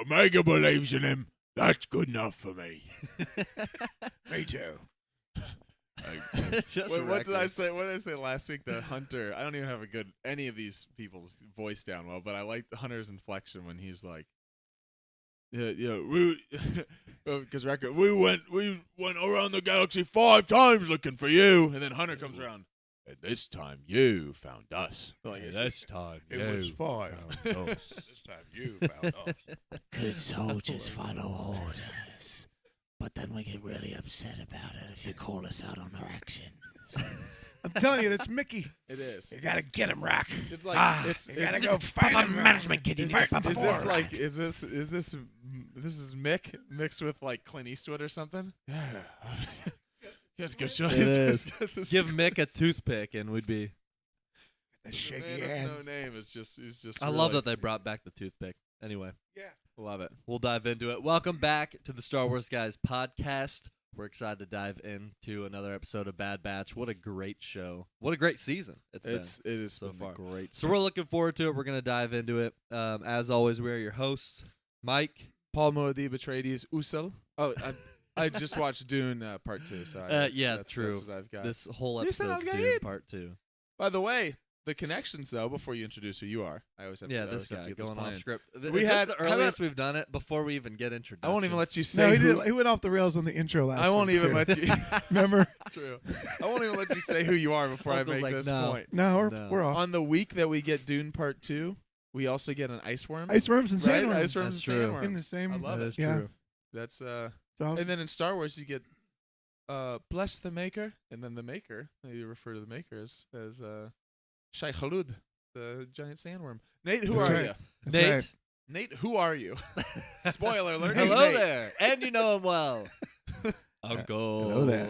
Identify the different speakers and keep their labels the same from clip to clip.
Speaker 1: Omega believes in him. That's good enough for me. Me too.
Speaker 2: Wait, what did I say? What did I say last week? The Hunter. I don't even have any of these people's voice down well, but I like the Hunter's inflection when he's like, we, because we went around the galaxy 5 times looking for you, and then Hunter comes around. And this time you found us. Like,
Speaker 1: This time
Speaker 3: It was 5.
Speaker 1: found us.
Speaker 3: This time you found us.
Speaker 4: Good soldiers follow orders, but then we get really upset about it if you call us out on our actions.
Speaker 3: I'm telling you, it's Mickey.
Speaker 2: It is.
Speaker 3: You gotta get him, Rock.
Speaker 2: It's like
Speaker 3: You gotta go fight him.
Speaker 4: management kid.
Speaker 2: Is this Mick mixed with like Clint Eastwood or something?
Speaker 1: Yeah.
Speaker 2: That's a good choice.
Speaker 5: It is.
Speaker 2: This-
Speaker 5: Give Mick a toothpick and we'd be.
Speaker 3: The
Speaker 2: the
Speaker 3: shaky
Speaker 2: man of
Speaker 3: hands.
Speaker 2: no name is just.
Speaker 5: I love that they brought back the toothpick. Anyway,
Speaker 3: Yeah.
Speaker 2: Love it.
Speaker 5: we'll dive into it. Welcome back to the Star Wars Guys podcast. We're excited to dive into another episode of Bad Batch. What a great show. What a great season it is
Speaker 2: so
Speaker 5: been a
Speaker 2: great.
Speaker 5: So we're looking forward to it. We're going to dive into it. As always, we're your hosts, Mike.
Speaker 2: Paul Moadi Betraydes Usul. Oh, I just watched Dune Part 2. So
Speaker 5: True.
Speaker 2: That's what I've got.
Speaker 5: This whole
Speaker 2: Listen,
Speaker 5: episode's
Speaker 2: I'll
Speaker 5: due
Speaker 2: get
Speaker 5: in part 2.
Speaker 2: By the way, the connections though. Before you introduce who you are, I always have
Speaker 5: Yeah,
Speaker 2: to.
Speaker 5: this guy going off script.
Speaker 2: We
Speaker 5: We
Speaker 2: had-
Speaker 5: had the
Speaker 2: how about-
Speaker 5: earliest we've done it before we even get introduced.
Speaker 2: I won't even let you
Speaker 3: No,
Speaker 2: say.
Speaker 3: he went off the rails on the intro last
Speaker 2: I won't
Speaker 3: week,
Speaker 2: even
Speaker 3: too.
Speaker 2: let you.
Speaker 3: Remember?
Speaker 2: True. I won't even let you say who you are before I
Speaker 5: Uncle's
Speaker 2: make
Speaker 5: like,
Speaker 2: this
Speaker 5: no.
Speaker 2: point.
Speaker 3: No,
Speaker 5: No.
Speaker 3: we're off.
Speaker 2: On the week that we get Dune Part 2, we also get an ice worm.
Speaker 3: Ice worms and
Speaker 2: right?
Speaker 3: sandworms.
Speaker 2: Ice worms
Speaker 5: That's
Speaker 2: and
Speaker 5: true.
Speaker 2: sandworms.
Speaker 3: In the same.
Speaker 2: I love
Speaker 5: That
Speaker 2: it.
Speaker 5: is
Speaker 3: Yeah.
Speaker 5: true.
Speaker 2: That's
Speaker 3: It's awesome.
Speaker 2: and then in Star Wars you get bless the maker, and then the maker. You refer to the maker as Shai Khalud, the giant sandworm. Nate, who
Speaker 3: That's
Speaker 2: are
Speaker 3: right.
Speaker 2: you?
Speaker 3: That's
Speaker 5: Nate.
Speaker 3: right.
Speaker 2: Nate, who are you? Spoiler alert.
Speaker 5: Hello
Speaker 2: Nate.
Speaker 5: there, and you know him well, Uncle.
Speaker 3: Hello there.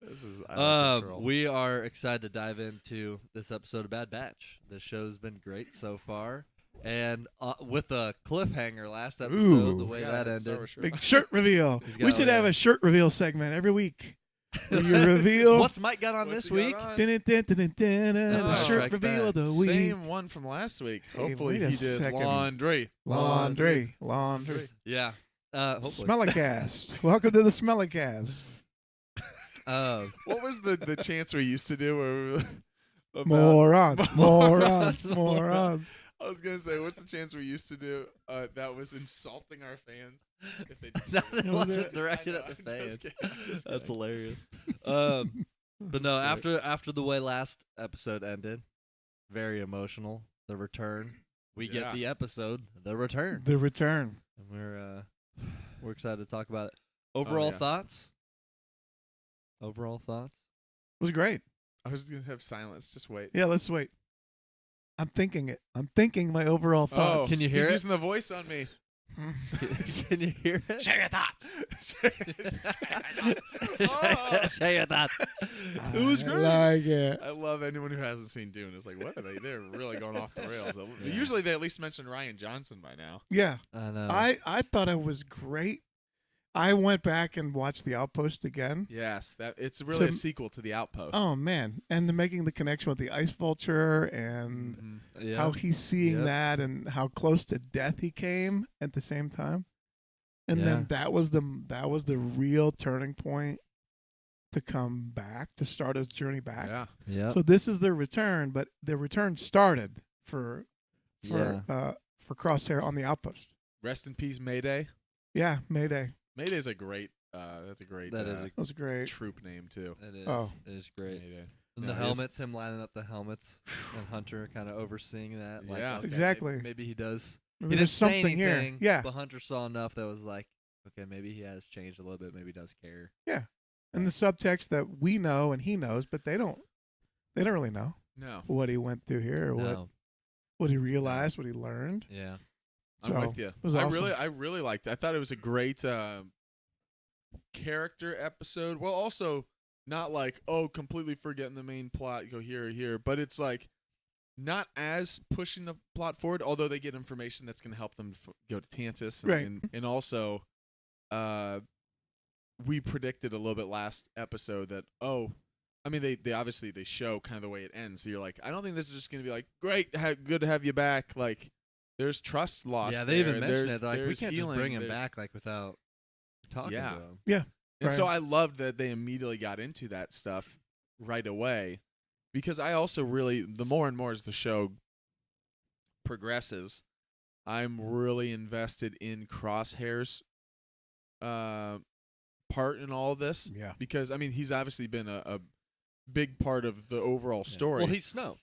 Speaker 2: This is out of control.
Speaker 5: We are excited to dive into this episode of Bad Batch. The show's been great so far, and with a cliffhanger last episode,
Speaker 3: Ooh.
Speaker 5: the way
Speaker 2: Yeah,
Speaker 5: that
Speaker 2: Star
Speaker 5: ended.
Speaker 2: Wars shirt.
Speaker 3: Big shirt reveal.
Speaker 5: He's
Speaker 3: We
Speaker 5: got
Speaker 3: should
Speaker 5: one,
Speaker 3: have
Speaker 5: yeah.
Speaker 3: a shirt reveal segment every week. Where you reveal.
Speaker 5: What's Mike got on
Speaker 2: What's
Speaker 5: this
Speaker 2: he got
Speaker 5: week?
Speaker 2: on?
Speaker 3: The
Speaker 2: Oh.
Speaker 3: shirt
Speaker 5: Strikes
Speaker 3: reveal
Speaker 5: back.
Speaker 3: of the week.
Speaker 2: Same one from last week.
Speaker 3: Hey,
Speaker 2: Hopefully
Speaker 3: wait a
Speaker 2: he did
Speaker 3: second.
Speaker 2: laundry.
Speaker 3: Laundry.
Speaker 5: Yeah. Hopefully.
Speaker 3: Smellicast. Welcome to the Smellicast.
Speaker 2: What was the chants we used to do? Where we about-
Speaker 3: Morons. Morons. Morons.
Speaker 2: I was gonna say, what's the chants we used to do? That was insulting our fans. If they
Speaker 5: No,
Speaker 2: just
Speaker 5: it wasn't directed
Speaker 2: I know,
Speaker 5: at the
Speaker 2: I'm
Speaker 5: fans.
Speaker 2: just kidding, I'm just
Speaker 5: That's
Speaker 2: kidding.
Speaker 5: hilarious. But no, after the way last episode ended, very emotional. The return. We
Speaker 2: Yeah.
Speaker 5: get the episode, the return,
Speaker 3: The return.
Speaker 5: and we're excited to talk about it. Overall
Speaker 2: yeah.
Speaker 5: thoughts. Overall thoughts.
Speaker 3: It was great.
Speaker 2: I was gonna have silence. Just wait.
Speaker 3: Yeah, let's wait. I'm thinking it. I'm thinking my overall thoughts.
Speaker 5: Can you hear
Speaker 2: he's
Speaker 5: it?
Speaker 2: using the voice on me.
Speaker 5: Can you hear it?
Speaker 4: Share your thoughts.
Speaker 2: Oh.
Speaker 5: Share your thoughts.
Speaker 2: It was
Speaker 3: I
Speaker 2: great.
Speaker 3: like it.
Speaker 2: I love anyone who hasn't seen Dune. It's like, what are they? They're really going off the rails.
Speaker 5: Yeah.
Speaker 2: Usually they at least mention Ryan Johnson by now.
Speaker 3: Yeah.
Speaker 5: I know.
Speaker 3: I thought it was great. I went back and watched The Outpost again.
Speaker 2: Yes, that it's really a
Speaker 3: To-
Speaker 2: sequel to The Outpost.
Speaker 3: Oh man. And making the connection with the Ice Vulture and
Speaker 2: Mhm.
Speaker 5: yeah.
Speaker 3: how he's seeing
Speaker 5: Yep.
Speaker 3: that and how close to death he came at the same time. And
Speaker 5: Yeah.
Speaker 3: then that was the real turning point to come back, to start his journey back.
Speaker 2: Yeah.
Speaker 5: Yeah.
Speaker 3: So this is the return, but the return started for
Speaker 5: Yeah.
Speaker 3: Crosshair on the Outpost.
Speaker 2: Rest in peace, Mayday.
Speaker 3: Yeah, Mayday.
Speaker 2: Mayday's a great. That's a great.
Speaker 5: That is
Speaker 3: That was great.
Speaker 2: troop name too.
Speaker 5: It is.
Speaker 3: Oh.
Speaker 5: It is great.
Speaker 2: Mayday.
Speaker 5: And
Speaker 2: Yeah,
Speaker 5: the
Speaker 2: it is.
Speaker 5: helmets, him lining up the helmets, and Hunter kind of overseeing that. Like,
Speaker 2: Yeah.
Speaker 5: okay,
Speaker 3: Exactly.
Speaker 5: Maybe he does.
Speaker 3: Maybe
Speaker 5: He
Speaker 3: there's
Speaker 5: didn't say
Speaker 3: something
Speaker 5: anything,
Speaker 3: here. Yeah.
Speaker 5: But Hunter saw enough that was like, okay, maybe he has changed a little bit. Maybe he does care.
Speaker 3: And the subtext that we know and he knows, but they don't really know
Speaker 2: No,
Speaker 3: what he went through here or
Speaker 5: No.
Speaker 3: what he realized, what he learned.
Speaker 5: Yeah.
Speaker 2: I'm
Speaker 3: So,
Speaker 2: with you.
Speaker 3: it was
Speaker 2: I
Speaker 3: awesome.
Speaker 2: really liked it. I thought it was a great character episode. Well, also not like, oh, completely forgetting the main plot, go here or here, but it's like not as pushing the plot forward, although they get information that's going to help them go to Tantus. And,
Speaker 3: Right.
Speaker 2: and also, we predicted a little bit last episode that, I mean, they obviously they show kind of the way it ends. So you're like, I don't think this is just going to be like, great, good to have you back. Like, there's trust lost.
Speaker 5: Yeah, they even
Speaker 2: there.
Speaker 5: mentioned
Speaker 2: There's-
Speaker 5: it. Like, we
Speaker 2: there's
Speaker 5: can't just
Speaker 2: healing,
Speaker 5: bring him
Speaker 2: there's-
Speaker 5: back like without talking
Speaker 2: Yeah.
Speaker 5: to him.
Speaker 2: And so
Speaker 3: Right.
Speaker 2: I loved that they immediately got into that stuff right away, because I also really, the more and more as the show progresses, I'm really invested in Crosshair's part in all of this,
Speaker 3: Yeah.
Speaker 2: because I mean he's obviously been a big part of the overall story.
Speaker 5: Well, he's Snoke.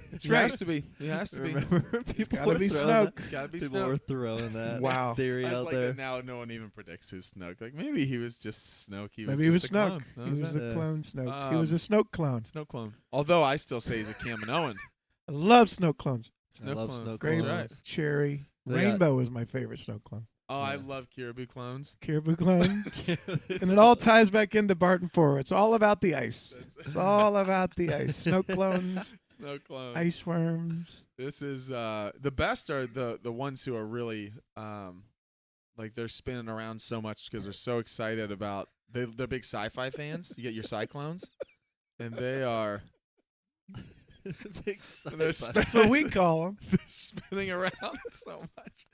Speaker 3: That's
Speaker 2: he
Speaker 3: right.
Speaker 2: has to be. He has to be.
Speaker 5: Remember, people
Speaker 3: gotta
Speaker 5: were
Speaker 3: be
Speaker 5: throwing
Speaker 3: Snoke.
Speaker 2: It's gotta be
Speaker 5: People
Speaker 2: Snoke.
Speaker 5: were throwing that
Speaker 3: Wow.
Speaker 5: theory
Speaker 2: I just
Speaker 5: out
Speaker 2: like
Speaker 5: there.
Speaker 2: that now no one even predicts who's Snoke. Like maybe he was just Snoke.
Speaker 3: Maybe he was
Speaker 2: just a clone.
Speaker 3: Snoke.
Speaker 2: That
Speaker 3: He was
Speaker 2: it.
Speaker 3: a clone Snoke. He was a
Speaker 2: Um,
Speaker 3: Snoke clone.
Speaker 2: Snoke clone. Although I still say he's a Kaminoan.
Speaker 3: I love Snoke clones.
Speaker 5: I love
Speaker 2: clones.
Speaker 5: Snoke
Speaker 3: Great.
Speaker 2: That's right.
Speaker 5: clones.
Speaker 3: Cherry.
Speaker 5: They got-
Speaker 3: Rainbow is my favorite Snoke clone.
Speaker 2: Oh, I
Speaker 5: Yeah.
Speaker 2: love Caribou clones.
Speaker 3: Caribou clones. And it all ties back into Barton 4. It's all about the ice. It's all about the ice. Snoke clones,
Speaker 2: Snoke clones.
Speaker 3: ice worms.
Speaker 2: This is the best are the ones who are really like they're spinning around so much because they're so excited about they're big sci-fi fans. You get your cyclones, and they are
Speaker 5: Big
Speaker 2: they're
Speaker 5: sci-fi.
Speaker 3: That's what we call them.
Speaker 2: they're spinning around so much.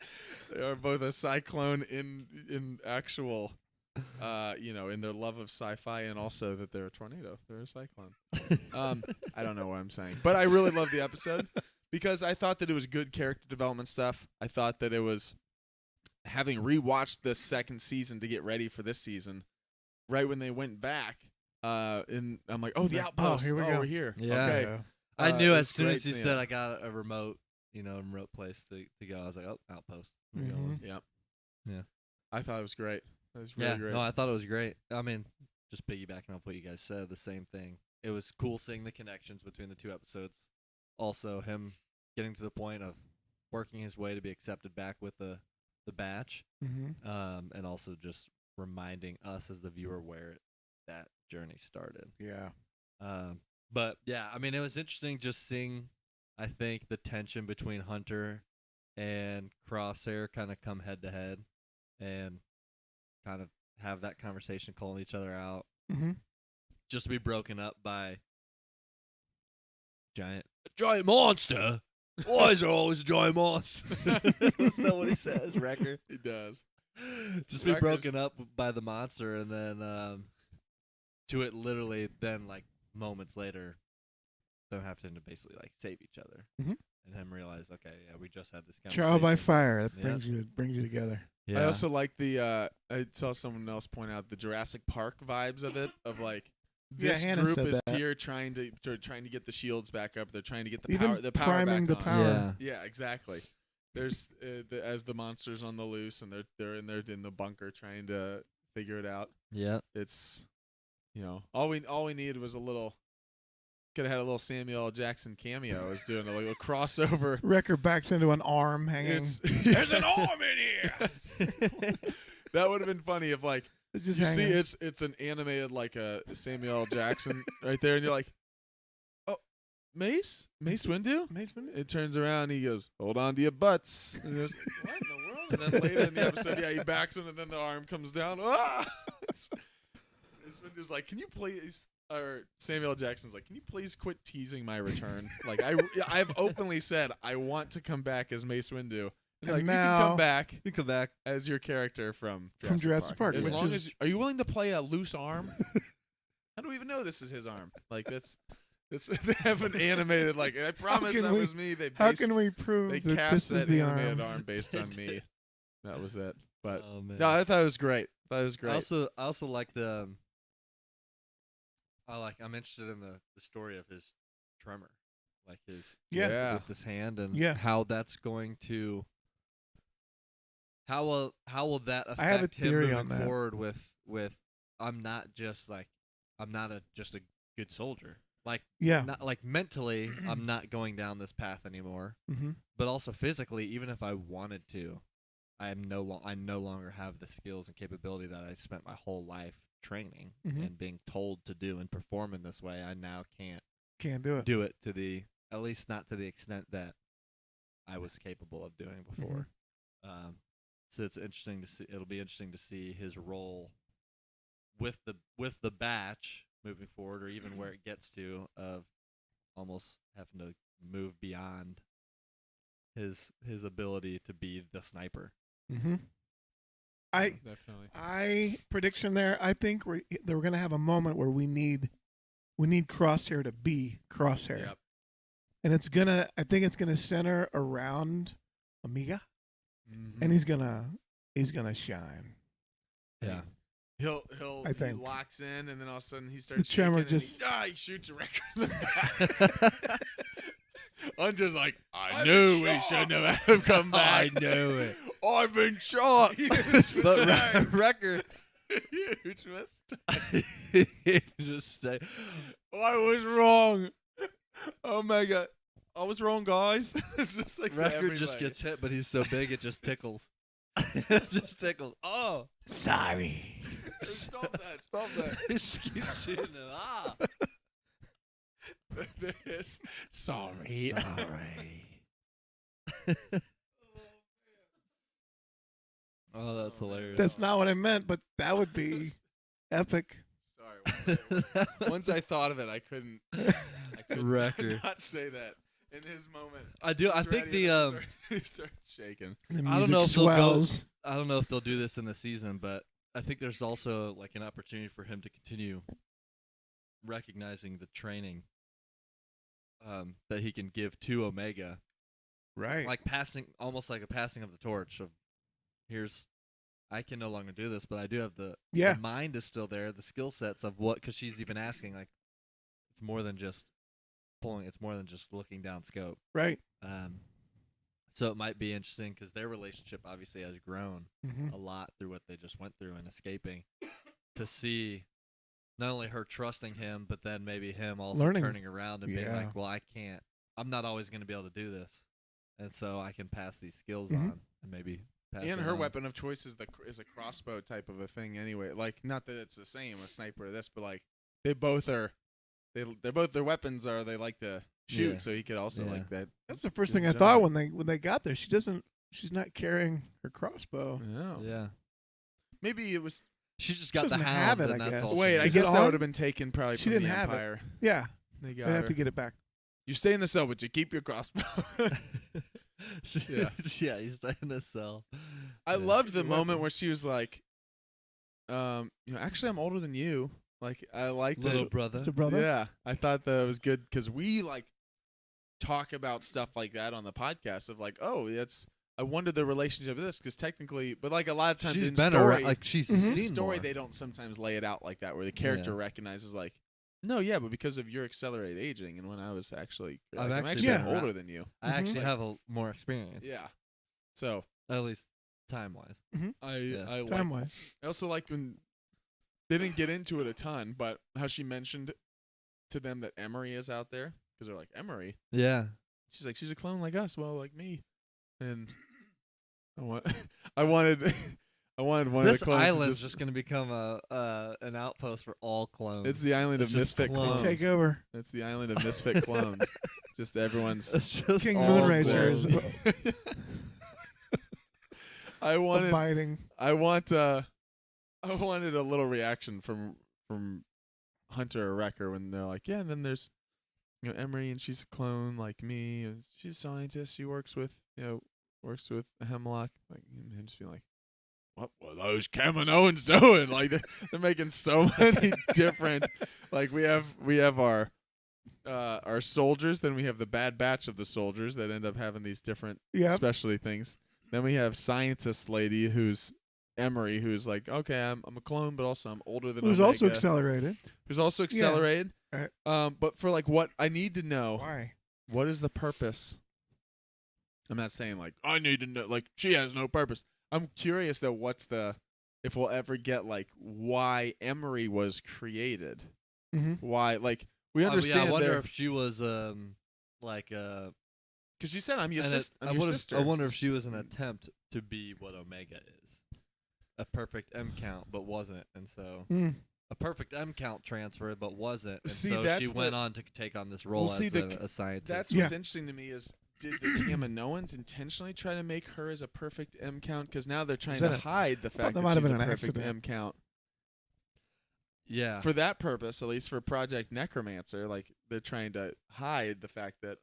Speaker 2: They are both a cyclone in actual in their love of sci-fi, and also that they're a tornado. They're a cyclone. I don't know what I'm saying, but I really love the episode because I thought that it was good character development stuff. I thought that it was, having rewatched this second season to get ready for this season, right when they went back, and I'm like, oh, the
Speaker 3: Like,
Speaker 2: outpost.
Speaker 3: oh, here we go.
Speaker 2: We're here.
Speaker 5: Yeah.
Speaker 2: Okay.
Speaker 5: I knew
Speaker 2: it
Speaker 5: as
Speaker 2: was
Speaker 5: soon
Speaker 2: great
Speaker 5: as you
Speaker 2: seeing
Speaker 5: said
Speaker 2: it.
Speaker 5: I got a remote place to go, I was like, oh, outpost. We're going.
Speaker 2: Yep.
Speaker 5: Yeah.
Speaker 2: I thought it was great. It was really
Speaker 5: Yeah,
Speaker 2: great.
Speaker 5: no, I thought it was great. I mean, just piggybacking off what you guys said, the same thing. It was cool seeing the connections between the two episodes. Also, him getting to the point of working his way to be accepted back with the batch,
Speaker 3: Mm-hmm.
Speaker 5: and also just reminding us as the viewer where that journey started.
Speaker 3: Yeah.
Speaker 5: But yeah, I mean, it was interesting just seeing, I think, the tension between Hunter and Crosshair kind of come head to head and kind of have that conversation, calling each other out,
Speaker 3: Mm-hmm.
Speaker 5: just to be broken up by giant monster. Why is there always a giant monster? Isn't that what he says, Wrecker?
Speaker 2: He does.
Speaker 5: Just be
Speaker 2: Wrecker's-
Speaker 5: broken up by the monster, and then to it literally then like moments later, them having to basically like save each other,
Speaker 3: Mhm.
Speaker 5: and him realize, okay, yeah, we just had this
Speaker 3: Trial by
Speaker 5: conversation.
Speaker 3: fire. That
Speaker 5: Yeah.
Speaker 3: brings you together.
Speaker 5: Yeah.
Speaker 2: I also like the I saw someone else point out the Jurassic Park vibes of it, of like
Speaker 3: Yeah,
Speaker 2: this
Speaker 3: Hannah
Speaker 2: group
Speaker 3: said
Speaker 2: is
Speaker 3: that.
Speaker 2: here trying to get the shields back up. They're trying to get the
Speaker 3: Even
Speaker 2: power
Speaker 3: priming
Speaker 2: back
Speaker 3: the
Speaker 2: on.
Speaker 3: power.
Speaker 5: Yeah.
Speaker 2: Yeah, exactly. There's as the monster's on the loose and they're in the bunker trying to figure it out.
Speaker 5: Yeah.
Speaker 2: It's all we needed was a little. Could have had a little Samuel L. Jackson cameo. Is doing a little crossover.
Speaker 3: Wrecker backs into an arm hanging.
Speaker 2: There's an arm in here. That would have been funny if like
Speaker 3: It's just
Speaker 2: you see
Speaker 3: hanging.
Speaker 2: it's an animated like a Samuel L. Jackson right there, and you're like, oh, Mace Windu.
Speaker 3: Mace Windu?
Speaker 2: It turns around, he goes, hold on to your butts. And he goes, what in the world? And then later in the episode, yeah, he backs him, and then the arm comes down. Ah! Mace Windu's like, can you please? Or Samuel L. Jackson's like, can you please quit teasing my return? Like I've openly said I want to come back as Mace Windu. And like, you can
Speaker 3: now-
Speaker 2: come back
Speaker 5: You come back.
Speaker 2: as your character from
Speaker 3: Jurassic Park,
Speaker 2: As
Speaker 3: which
Speaker 2: long
Speaker 3: is-
Speaker 2: as are you willing to play a loose arm? I don't even know this is his arm. Like that's they have an animated like I promise
Speaker 3: can
Speaker 2: that
Speaker 3: we-
Speaker 2: was me. They
Speaker 3: How
Speaker 2: based,
Speaker 3: can we prove
Speaker 2: they
Speaker 3: that
Speaker 2: cast
Speaker 3: this is
Speaker 2: that
Speaker 3: the
Speaker 2: animated
Speaker 3: arm?
Speaker 2: arm based on me. That was it. But
Speaker 5: Oh man.
Speaker 2: no, I thought it was great. That was great.
Speaker 5: I also like the. I'm interested in the story of his tremor, like his
Speaker 3: Yeah.
Speaker 5: with his hand, and
Speaker 3: Yeah.
Speaker 5: how that's going to. How will that
Speaker 3: I have a
Speaker 5: affect him
Speaker 3: theory
Speaker 5: moving
Speaker 3: on that.
Speaker 5: forward with I'm not just a good soldier, like
Speaker 3: Yeah.
Speaker 5: not like mentally I'm not going down this path anymore,
Speaker 3: Mm-hmm.
Speaker 5: but also physically, even if I wanted to, I no longer have the skills and capability that I spent my whole life training
Speaker 3: Mhm.
Speaker 5: and being told to do and perform in this way. I now can't
Speaker 3: Can't do it.
Speaker 5: do it at least not to the extent that I was capable of doing before. So it's interesting to see. It'll be interesting to see his role with the batch moving forward, or even where it gets to of almost having to move beyond his ability to be the sniper.
Speaker 3: Mm-hmm.
Speaker 2: Definitely.
Speaker 3: Prediction there. I think we're going to have a moment where we need Crosshair to be Crosshair,
Speaker 2: Yep.
Speaker 3: and I think it's gonna center around Omega, and he's gonna shine.
Speaker 5: Yeah.
Speaker 2: He
Speaker 3: think.
Speaker 2: locks in, and then all of a sudden he starts
Speaker 3: The tremor
Speaker 2: shaking,
Speaker 3: just-
Speaker 2: and he shoots a record in the back. I'm just like, I knew we shouldn't have had him come back.
Speaker 5: I knew it.
Speaker 2: I've been shot.
Speaker 5: But Wrecker
Speaker 2: Huge mistake.
Speaker 5: just say,
Speaker 2: I was wrong. Oh my god, I was wrong, guys. It's just like
Speaker 5: Wrecker
Speaker 2: every
Speaker 5: just
Speaker 2: leg.
Speaker 5: gets hit, but he's so big it just tickles. It just tickles. Oh,
Speaker 4: Sorry.
Speaker 2: Stop that! Stop that!
Speaker 5: he just keeps shooting him. Ah.
Speaker 2: This.
Speaker 4: Sorry.
Speaker 5: Oh, that's hilarious.
Speaker 3: That's not what I meant, but that would be epic.
Speaker 2: Sorry. Once I thought of it, I couldn't
Speaker 5: Wrecker.
Speaker 2: not say that in his moment.
Speaker 5: I do. I
Speaker 2: He's
Speaker 5: think
Speaker 2: ready,
Speaker 5: the
Speaker 2: and then he starts shaking.
Speaker 3: The
Speaker 5: I don't
Speaker 3: music
Speaker 5: know if they'll go.
Speaker 3: swells.
Speaker 5: I don't know if they'll do this in the season, but I think there's also like an opportunity for him to continue recognizing the training that he can give to Omega,
Speaker 3: Right.
Speaker 5: like almost like a passing of the torch. Of I can no longer do this, but I do have the mind is still there, the skill sets of what, because she's even asking like, it's more than just pulling, it's more than just looking down scope.
Speaker 3: Right.
Speaker 5: So it might be interesting because their relationship obviously has grown
Speaker 3: Mm-hmm.
Speaker 5: a lot through what they just went through and escaping, to see not only her trusting him, but then maybe him also
Speaker 3: Learning.
Speaker 5: turning around and being
Speaker 3: Yeah.
Speaker 5: like, well, I'm not always going to be able to do this. And so I can pass these skills
Speaker 3: Mhm.
Speaker 5: on and maybe pass
Speaker 2: And
Speaker 5: it
Speaker 2: her
Speaker 5: on.
Speaker 2: weapon of choice is a crossbow type of a thing anyway. Like, not that it's the same, a sniper or this, but like they both are. They're both, their weapons are, they like to shoot,
Speaker 5: Yeah.
Speaker 2: so he could also
Speaker 5: Yeah.
Speaker 2: like that.
Speaker 3: That's the first
Speaker 2: Just
Speaker 3: thing I
Speaker 2: in
Speaker 3: thought
Speaker 2: general.
Speaker 3: when they got there. She's not carrying her crossbow.
Speaker 2: No.
Speaker 5: Yeah.
Speaker 2: Maybe it was.
Speaker 5: She just got the
Speaker 3: doesn't
Speaker 5: hound,
Speaker 3: have it,
Speaker 5: and
Speaker 3: I
Speaker 5: that's
Speaker 3: guess.
Speaker 5: all.
Speaker 2: Wait,
Speaker 5: she
Speaker 2: I
Speaker 3: Is
Speaker 5: needs.
Speaker 3: it
Speaker 2: guess that
Speaker 3: on?
Speaker 2: would have been taken probably
Speaker 3: She
Speaker 2: from
Speaker 3: didn't
Speaker 2: the
Speaker 3: have it.
Speaker 2: Empire.
Speaker 3: Yeah.
Speaker 2: They got
Speaker 3: They
Speaker 2: her.
Speaker 3: have to get it back.
Speaker 2: You stay in the cell, but you keep your crossbow. Yeah.
Speaker 5: Yeah, he's in the cell.
Speaker 2: I
Speaker 5: Yeah.
Speaker 2: loved the
Speaker 3: Your
Speaker 2: moment
Speaker 3: weapon.
Speaker 2: where she was like, actually, I'm older than you. Like, I like that.
Speaker 5: Little brother.
Speaker 3: It's a brother.
Speaker 2: Yeah, I thought that was good because we like talk about stuff like that on the podcast of like, oh, I wonder the relationship of this because technically, but like a lot of times
Speaker 5: She's
Speaker 2: in
Speaker 5: been
Speaker 2: story,
Speaker 5: around, like she's
Speaker 3: Mhm.
Speaker 5: seen
Speaker 2: story
Speaker 5: more.
Speaker 2: they don't sometimes lay it out like that where the character
Speaker 5: Yeah.
Speaker 2: recognizes like, no, yeah, but because of your accelerated aging and when I was actually, like, I'm
Speaker 5: actually
Speaker 2: actually
Speaker 3: been
Speaker 2: older
Speaker 5: around-
Speaker 2: than you.
Speaker 5: I actually
Speaker 2: Like-
Speaker 5: have
Speaker 2: Mm-hmm.
Speaker 5: more experience.
Speaker 2: Yeah, so
Speaker 5: At least time wise.
Speaker 2: I like.
Speaker 3: Time wise.
Speaker 2: I also like when they didn't get into it a ton, but how she mentioned to them that Emery is out there because they're like, Emery.
Speaker 5: Yeah.
Speaker 2: She's like, she's a clone like us. Well, like me. And I wanted one
Speaker 5: This
Speaker 2: of the clones to
Speaker 5: island's just going to become an outpost for all clones.
Speaker 2: It's the island
Speaker 5: It's
Speaker 2: of
Speaker 5: just
Speaker 2: misfit
Speaker 5: clones.
Speaker 2: clones.
Speaker 3: Take over.
Speaker 2: It's the island of misfit clones. Just everyone's
Speaker 5: It's just
Speaker 3: King
Speaker 5: all
Speaker 3: Moonracer is
Speaker 5: clones.
Speaker 2: I wanted
Speaker 3: abiding.
Speaker 2: I wanted a little reaction from Hunter or Wrecker when they're like, yeah, and then there's Emery and she's a clone like me and she's a scientist. She works with Hemlock. Like him just being like, what were those Kaminoans doing? Like they're making so many different. Like we have our soldiers, then we have the Bad Batch of the soldiers that end up having these different
Speaker 3: Yep.
Speaker 2: specialty things. Then we have scientist lady who's Emery, who's like, okay, I'm a clone, but also I'm older than
Speaker 3: Who's
Speaker 2: Omega.
Speaker 3: also accelerated.
Speaker 2: Who's also accelerated.
Speaker 3: Right.
Speaker 2: But for like what I need to know,
Speaker 3: Why?
Speaker 2: what is the purpose? I'm not saying like I need to know. Like she has no purpose. I'm curious though. If we'll ever get like why Emery was created?
Speaker 3: Mm-hmm.
Speaker 2: Why like we understand?
Speaker 5: I wonder
Speaker 2: there-
Speaker 5: if she was like
Speaker 2: Because you said I'm your,
Speaker 5: and
Speaker 2: I'm your sister.
Speaker 5: I wonder if she was an attempt to be what Omega is. A perfect M count, but wasn't. And so
Speaker 3: Mm.
Speaker 5: a perfect M count transfer, but wasn't. And
Speaker 2: See,
Speaker 5: so
Speaker 2: that's
Speaker 5: she went
Speaker 2: the-
Speaker 5: on to take on this role
Speaker 2: Well, see,
Speaker 5: as a scientist.
Speaker 2: That's
Speaker 3: Yeah.
Speaker 2: what's interesting to me is did the Kaminoans intentionally try to make her as a perfect M count? Because now they're trying
Speaker 3: that
Speaker 2: to
Speaker 3: a-
Speaker 2: hide the fact
Speaker 3: that
Speaker 2: that
Speaker 3: might have
Speaker 2: she's
Speaker 3: been
Speaker 2: a
Speaker 3: an
Speaker 2: perfect
Speaker 3: accident.
Speaker 2: M count.
Speaker 5: yeah.
Speaker 2: For that purpose, at least for Project Necromancer, like they're trying to hide the fact that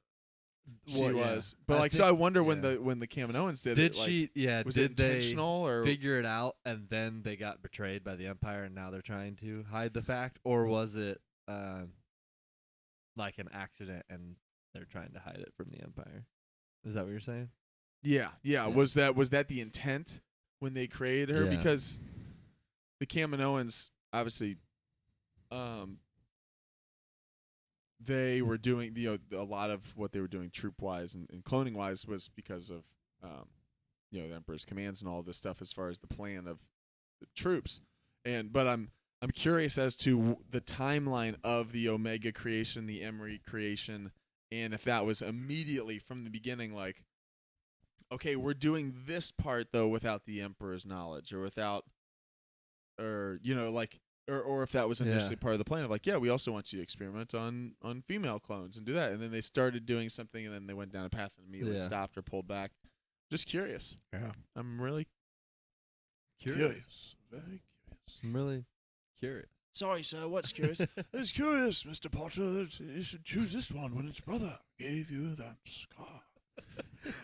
Speaker 2: she
Speaker 5: Well, yeah.
Speaker 2: was. But
Speaker 5: I
Speaker 2: like, so I
Speaker 5: think-
Speaker 2: wonder
Speaker 5: yeah.
Speaker 2: when the Kaminoans did
Speaker 5: Did
Speaker 2: it. Like,
Speaker 5: she? Yeah.
Speaker 2: was
Speaker 5: did
Speaker 2: it
Speaker 5: they
Speaker 2: intentional or
Speaker 5: figure it out and then they got betrayed by the Empire and now they're trying to hide the fact, or was it like an accident and they're trying to hide it from the Empire? Is that what you're saying?
Speaker 2: Yeah.
Speaker 5: Yeah.
Speaker 2: Was that the intent when they created her?
Speaker 5: Yeah.
Speaker 2: Because the Kaminoans obviously, they were doing a lot of what they were doing troop wise and cloning wise was because of the Emperor's commands and all this stuff as far as the plan of the troops. But I'm curious as to the timeline of the Omega creation, the Emery creation, and if that was immediately from the beginning, like, okay, we're doing this part though without the Emperor's knowledge, or without, or or if that was initially part of the plan of like, yeah, we also want you to experiment on female clones and do that, and then they started doing something, and then they went down a path and immediately stopped or pulled back. Just curious.
Speaker 3: Yeah.
Speaker 2: I'm really
Speaker 1: Curious. Very curious.
Speaker 5: I'm really curious.
Speaker 1: Sorry, sir, what's curious? It's curious, Mr. Potter, that you should choose this one when its brother gave you that scar.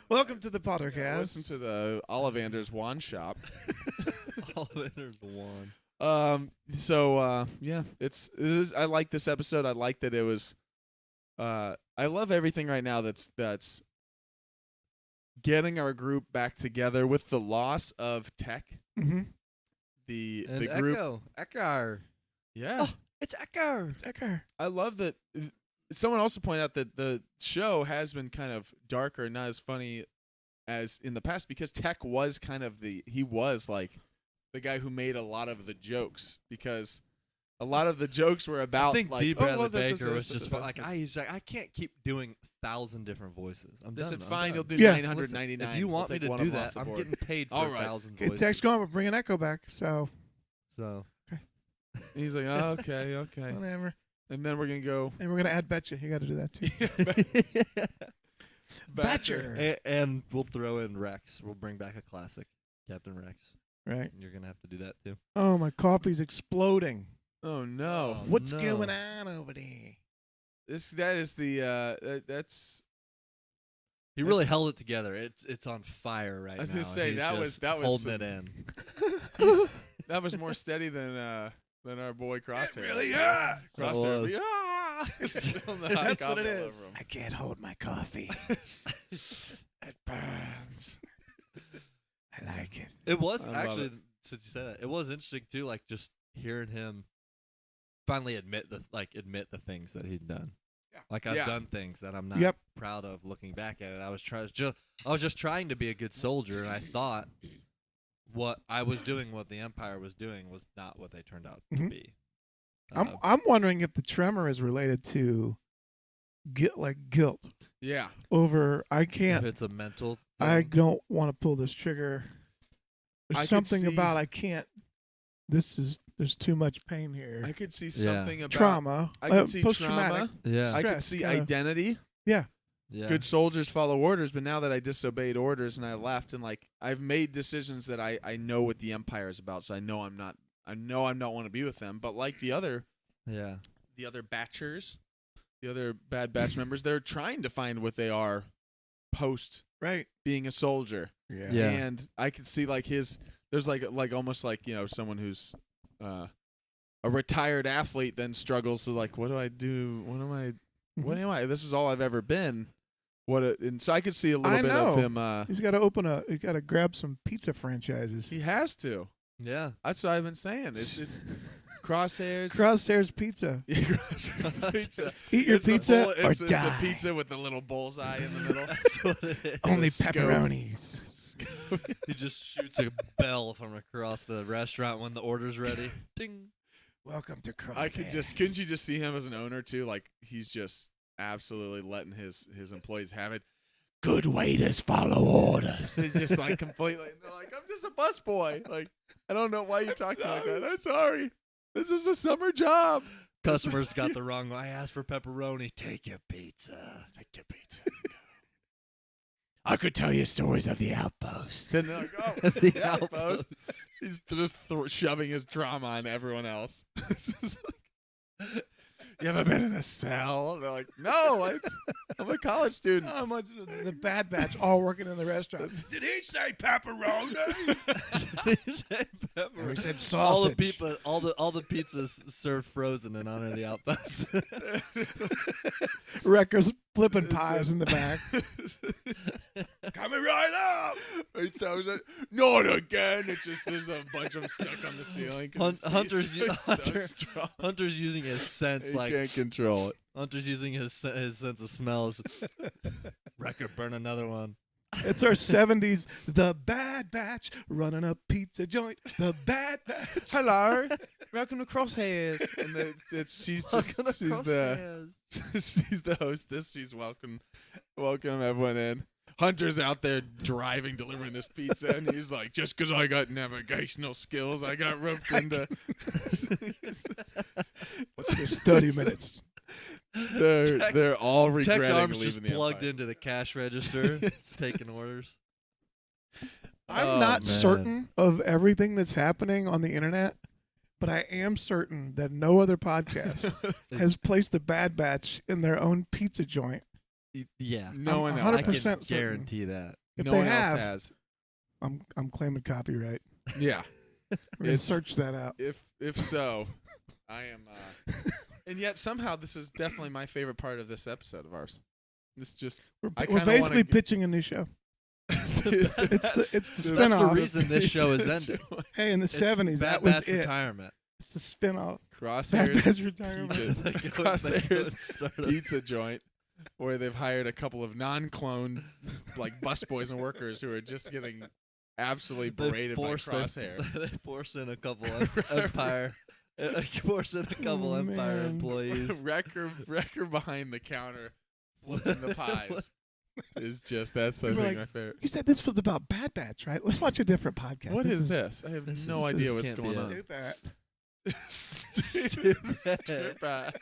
Speaker 3: Welcome to the Pottercast.
Speaker 2: listen to the Ollivander's wand shop.
Speaker 5: Ollivander's wand.
Speaker 2: Yeah, it is. I like this episode. I like that it was. I love everything right now. That's getting our group back together with the loss of Tech.
Speaker 3: Mm-hmm.
Speaker 2: The
Speaker 5: And
Speaker 2: group.
Speaker 5: Echo.
Speaker 2: Yeah,
Speaker 5: It's Echo.
Speaker 3: It's Ecker.
Speaker 2: I love that. Someone also pointed out that the show has been kind of darker, not as funny as in the past, because Tech was kind of he was like the guy who made a lot of the jokes, because a lot of the jokes were about
Speaker 5: I think
Speaker 2: like,
Speaker 5: D. Bradley
Speaker 2: well, this
Speaker 5: Baker
Speaker 2: is-
Speaker 5: was
Speaker 2: this
Speaker 5: just
Speaker 2: is-
Speaker 5: like, he's like, I can't keep doing 1,000 different voices. I'm
Speaker 2: They
Speaker 5: done.
Speaker 2: said,
Speaker 5: I'm
Speaker 2: fine,
Speaker 5: done.
Speaker 2: you'll do
Speaker 3: Yeah.
Speaker 2: 999.
Speaker 5: If you want me
Speaker 2: We'll take
Speaker 5: to
Speaker 2: one
Speaker 5: do
Speaker 2: of them
Speaker 5: that,
Speaker 2: off the
Speaker 5: I'm
Speaker 2: board.
Speaker 5: getting paid for
Speaker 2: All right.
Speaker 5: 1,000
Speaker 3: Okay,
Speaker 5: voices.
Speaker 3: Tech's going, but bring an Echo back. So
Speaker 5: So
Speaker 2: And he's like, oh, okay.
Speaker 3: whatever.
Speaker 2: And then we're gonna go
Speaker 3: And we're gonna add Betcha. You got to do that too. Batcher.
Speaker 5: and we'll throw in Rex. We'll bring back a classic, Captain Rex.
Speaker 3: Right.
Speaker 5: You're gonna have to do that too.
Speaker 3: Oh, my coffee's exploding.
Speaker 2: Oh no.
Speaker 5: Oh,
Speaker 3: What's
Speaker 5: no.
Speaker 3: going on over there?
Speaker 2: That is the that's
Speaker 5: He really
Speaker 2: That's-
Speaker 5: held it together. It's on fire right now.
Speaker 2: I was gonna
Speaker 5: and
Speaker 2: say,
Speaker 5: he's
Speaker 2: that was-
Speaker 5: just
Speaker 2: that was
Speaker 5: holding
Speaker 2: some-
Speaker 5: it in.
Speaker 2: that was more steady than our boy Crosshair.
Speaker 1: Really? Yeah.
Speaker 2: Crosshair.
Speaker 5: was.
Speaker 2: Yeah.
Speaker 3: That's what it is.
Speaker 4: I can't hold my coffee.
Speaker 1: It burns.
Speaker 4: I like it.
Speaker 5: It was
Speaker 2: I love
Speaker 5: actually,
Speaker 2: it.
Speaker 5: since you said that, it was interesting too. Like just hearing him finally admit the things that he'd done.
Speaker 3: Yeah.
Speaker 5: Like I've
Speaker 2: Yeah.
Speaker 5: done things that I'm not
Speaker 3: Yep.
Speaker 5: proud of looking back at it. I was just trying to be a good soldier, and I thought what I was doing, what the Empire was doing, was not what they turned out to
Speaker 3: Mhm.
Speaker 5: be.
Speaker 3: I'm wondering if the tremor is related to guilt
Speaker 2: Yeah.
Speaker 3: over I
Speaker 5: if
Speaker 3: can't.
Speaker 5: it's a mental.
Speaker 3: I
Speaker 5: thing.
Speaker 3: don't want to pull this trigger. There's
Speaker 2: I could
Speaker 3: something
Speaker 2: see-
Speaker 3: about I can't. There's too much pain here.
Speaker 2: I could see something about
Speaker 3: Trauma.
Speaker 2: I could see
Speaker 3: post-traumatic.
Speaker 2: trauma.
Speaker 5: Yeah.
Speaker 2: I could
Speaker 3: Stress,
Speaker 2: see
Speaker 3: kinda-
Speaker 2: identity.
Speaker 5: Yeah.
Speaker 2: Good soldiers follow orders, but now that I disobeyed orders and I left, and like I've made decisions that I know what the Empire is about, so I know I'm not want to be with them. But like the other batchers, the other bad batch members, they're trying to find what they are post
Speaker 3: Right.
Speaker 2: being a soldier.
Speaker 3: Yeah.
Speaker 5: Yeah.
Speaker 2: And I could see like there's like almost like, someone who's a retired athlete then struggles to like, what do I do? What am I? What am I? This is all I've ever been. And so I could see a little
Speaker 3: I
Speaker 2: bit
Speaker 3: know.
Speaker 2: of him.
Speaker 3: He's got to he's got to grab some pizza franchises.
Speaker 2: He has to.
Speaker 5: Yeah.
Speaker 2: That's what I've been saying. It's Crosshairs.
Speaker 3: Crosshairs Pizza.
Speaker 2: Yeah, Crosshairs pizza.
Speaker 3: Eat your
Speaker 2: It's the
Speaker 3: pizza
Speaker 2: bull-
Speaker 3: or
Speaker 2: it's a
Speaker 3: die.
Speaker 2: pizza with the little bullseye in the middle.
Speaker 5: That's what it is.
Speaker 3: Only
Speaker 2: scope.
Speaker 3: pepperonis.
Speaker 5: He just shoots a bell from across the restaurant when the order's ready. Ding.
Speaker 3: Welcome to Crosshairs.
Speaker 2: I could couldn't you just see him as an owner too? Like he's just absolutely letting his employees have it.
Speaker 4: Good waiters follow orders.
Speaker 2: So he's just like completely they're like, I'm just a busboy. Like I don't know why you talking like that. I'm sorry. This is a summer job.
Speaker 5: Customers got the wrong. I asked for pepperoni. Take your pizza.
Speaker 2: Take your pizza.
Speaker 4: I could tell you stories of the outpost.
Speaker 2: And they're like, oh,
Speaker 5: The
Speaker 2: the outpost. He's just shoving his drama on everyone else. It's just like, You ever been in a cell? They're like, no, I'm a college student.
Speaker 3: How much the Bad Batch all working in the restaurants?
Speaker 1: Did he say pepperoni?
Speaker 5: He said pepper.
Speaker 3: He said
Speaker 5: All the
Speaker 3: sausage.
Speaker 5: people, all the pizzas served frozen in honor of the Outpost.
Speaker 3: Wreckers flipping pies in the back.
Speaker 1: Coming right up.
Speaker 2: He throws it. Not again. It's just there's a bunch of them stuck on the ceiling. 'Cause the
Speaker 5: Hunter's
Speaker 2: seats are so
Speaker 5: Hunter-
Speaker 2: strong.
Speaker 5: Hunter's using his sense,
Speaker 2: He
Speaker 5: like
Speaker 2: can't control it.
Speaker 5: Hunter's using his sense of smells. Wrecker, burn another one.
Speaker 3: It's our 70s. The Bad Batch running a pizza joint. The Bad Batch.
Speaker 2: Hello, welcome to Crosshairs. And she's the she's the hostess. She's welcome everyone in. Hunter's out there driving, delivering this pizza, and he's like, just because I got navigational skills, I got roped into.
Speaker 3: What's this? 30 minutes.
Speaker 2: They're all
Speaker 5: Tex
Speaker 2: regretting
Speaker 5: Arm's
Speaker 2: leaving
Speaker 5: just
Speaker 2: the
Speaker 5: plugged
Speaker 2: Empire.
Speaker 5: into the cash register, taking orders.
Speaker 3: I'm
Speaker 5: Oh,
Speaker 3: not
Speaker 5: man.
Speaker 3: certain of everything that's happening on the internet, but I am certain that no other podcast has placed the Bad Batch in their own pizza joint.
Speaker 5: Yeah,
Speaker 2: No one
Speaker 3: I'm
Speaker 2: else.
Speaker 5: I can
Speaker 3: 100% certain.
Speaker 5: guarantee that.
Speaker 3: If
Speaker 2: No
Speaker 3: they
Speaker 2: one
Speaker 3: have,
Speaker 2: else has.
Speaker 3: I'm claiming copyright.
Speaker 2: Yeah.
Speaker 3: We're gonna
Speaker 2: It's-
Speaker 3: search that out.
Speaker 2: If so, I am. And yet somehow this is definitely my favorite part of this episode of ours. It's just
Speaker 3: We're
Speaker 2: I
Speaker 3: we're
Speaker 2: kinda
Speaker 3: basically
Speaker 2: wanna-
Speaker 3: pitching a new show. It's the
Speaker 5: That's the
Speaker 3: spinoff.
Speaker 5: reason this show is
Speaker 2: It's
Speaker 5: ended.
Speaker 3: Hey, in the
Speaker 5: It's
Speaker 3: 70s,
Speaker 5: Bad
Speaker 3: that was
Speaker 5: Batch
Speaker 3: it.
Speaker 5: retirement.
Speaker 3: It's the spinoff. Bad
Speaker 2: Crosshairs
Speaker 3: Batch retirement.
Speaker 2: Pizza, Crosshairs Pizza Joint, where they've hired a couple of non-clone like busboys and workers who are just getting absolutely berated by Crosshair.
Speaker 5: They force in a couple Empire. Force in a couple
Speaker 3: Oh,
Speaker 5: Empire
Speaker 3: man.
Speaker 5: employees.
Speaker 2: Wrecker behind the counter flipping the pies is just that's I
Speaker 3: We're
Speaker 2: think
Speaker 3: like,
Speaker 2: my favorite.
Speaker 3: You said this was about Bad Batch, right? Let's watch a different podcast.
Speaker 2: What is this? I have
Speaker 5: this
Speaker 2: no
Speaker 5: is-
Speaker 2: idea
Speaker 5: this
Speaker 2: what's
Speaker 5: can't
Speaker 2: going
Speaker 5: be
Speaker 2: on.
Speaker 3: Stupid.
Speaker 2: Stupid bat.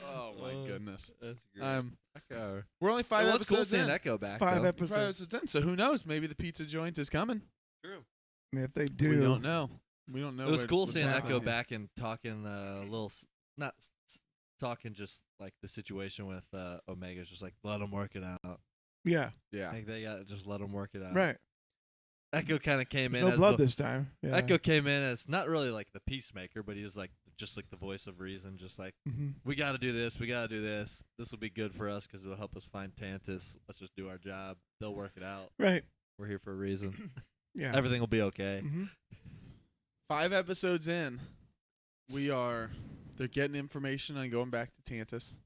Speaker 2: Oh my
Speaker 5: Oh,
Speaker 2: goodness.
Speaker 5: That's great. Echo.
Speaker 2: We're only 5
Speaker 5: It was cool
Speaker 2: episodes
Speaker 5: seeing
Speaker 2: in.
Speaker 5: Echo back.
Speaker 3: 5
Speaker 5: though.
Speaker 2: 5
Speaker 3: episodes.
Speaker 2: episodes in, so who knows? Maybe the pizza joint is coming.
Speaker 5: True.
Speaker 3: If they do,
Speaker 2: We don't know. We don't know.
Speaker 5: It was cool
Speaker 2: what's
Speaker 5: seeing
Speaker 2: happening
Speaker 5: Echo
Speaker 2: here.
Speaker 5: back and talking a little, not talking just like the situation with Omega's just like let them work it out.
Speaker 3: yeah,
Speaker 2: Yeah.
Speaker 5: Like they got just let them work it out.
Speaker 3: right.
Speaker 5: Echo kind of came
Speaker 3: There's
Speaker 5: in
Speaker 3: no
Speaker 5: as
Speaker 3: blood
Speaker 5: the,
Speaker 3: this time. Yeah.
Speaker 5: Echo came in as not really like the peacemaker, but he was like just like the voice of reason, just like
Speaker 3: Mhm.
Speaker 5: we got to do this, we got to do this. This will be good for us because it'll help us find Tantus. Let's just do our job. They'll work it out.
Speaker 3: Right.
Speaker 5: We're here for a reason.
Speaker 3: Yeah.
Speaker 5: Everything will be okay.
Speaker 3: hmm
Speaker 2: 5 episodes in, they're getting information on going back to Tantus.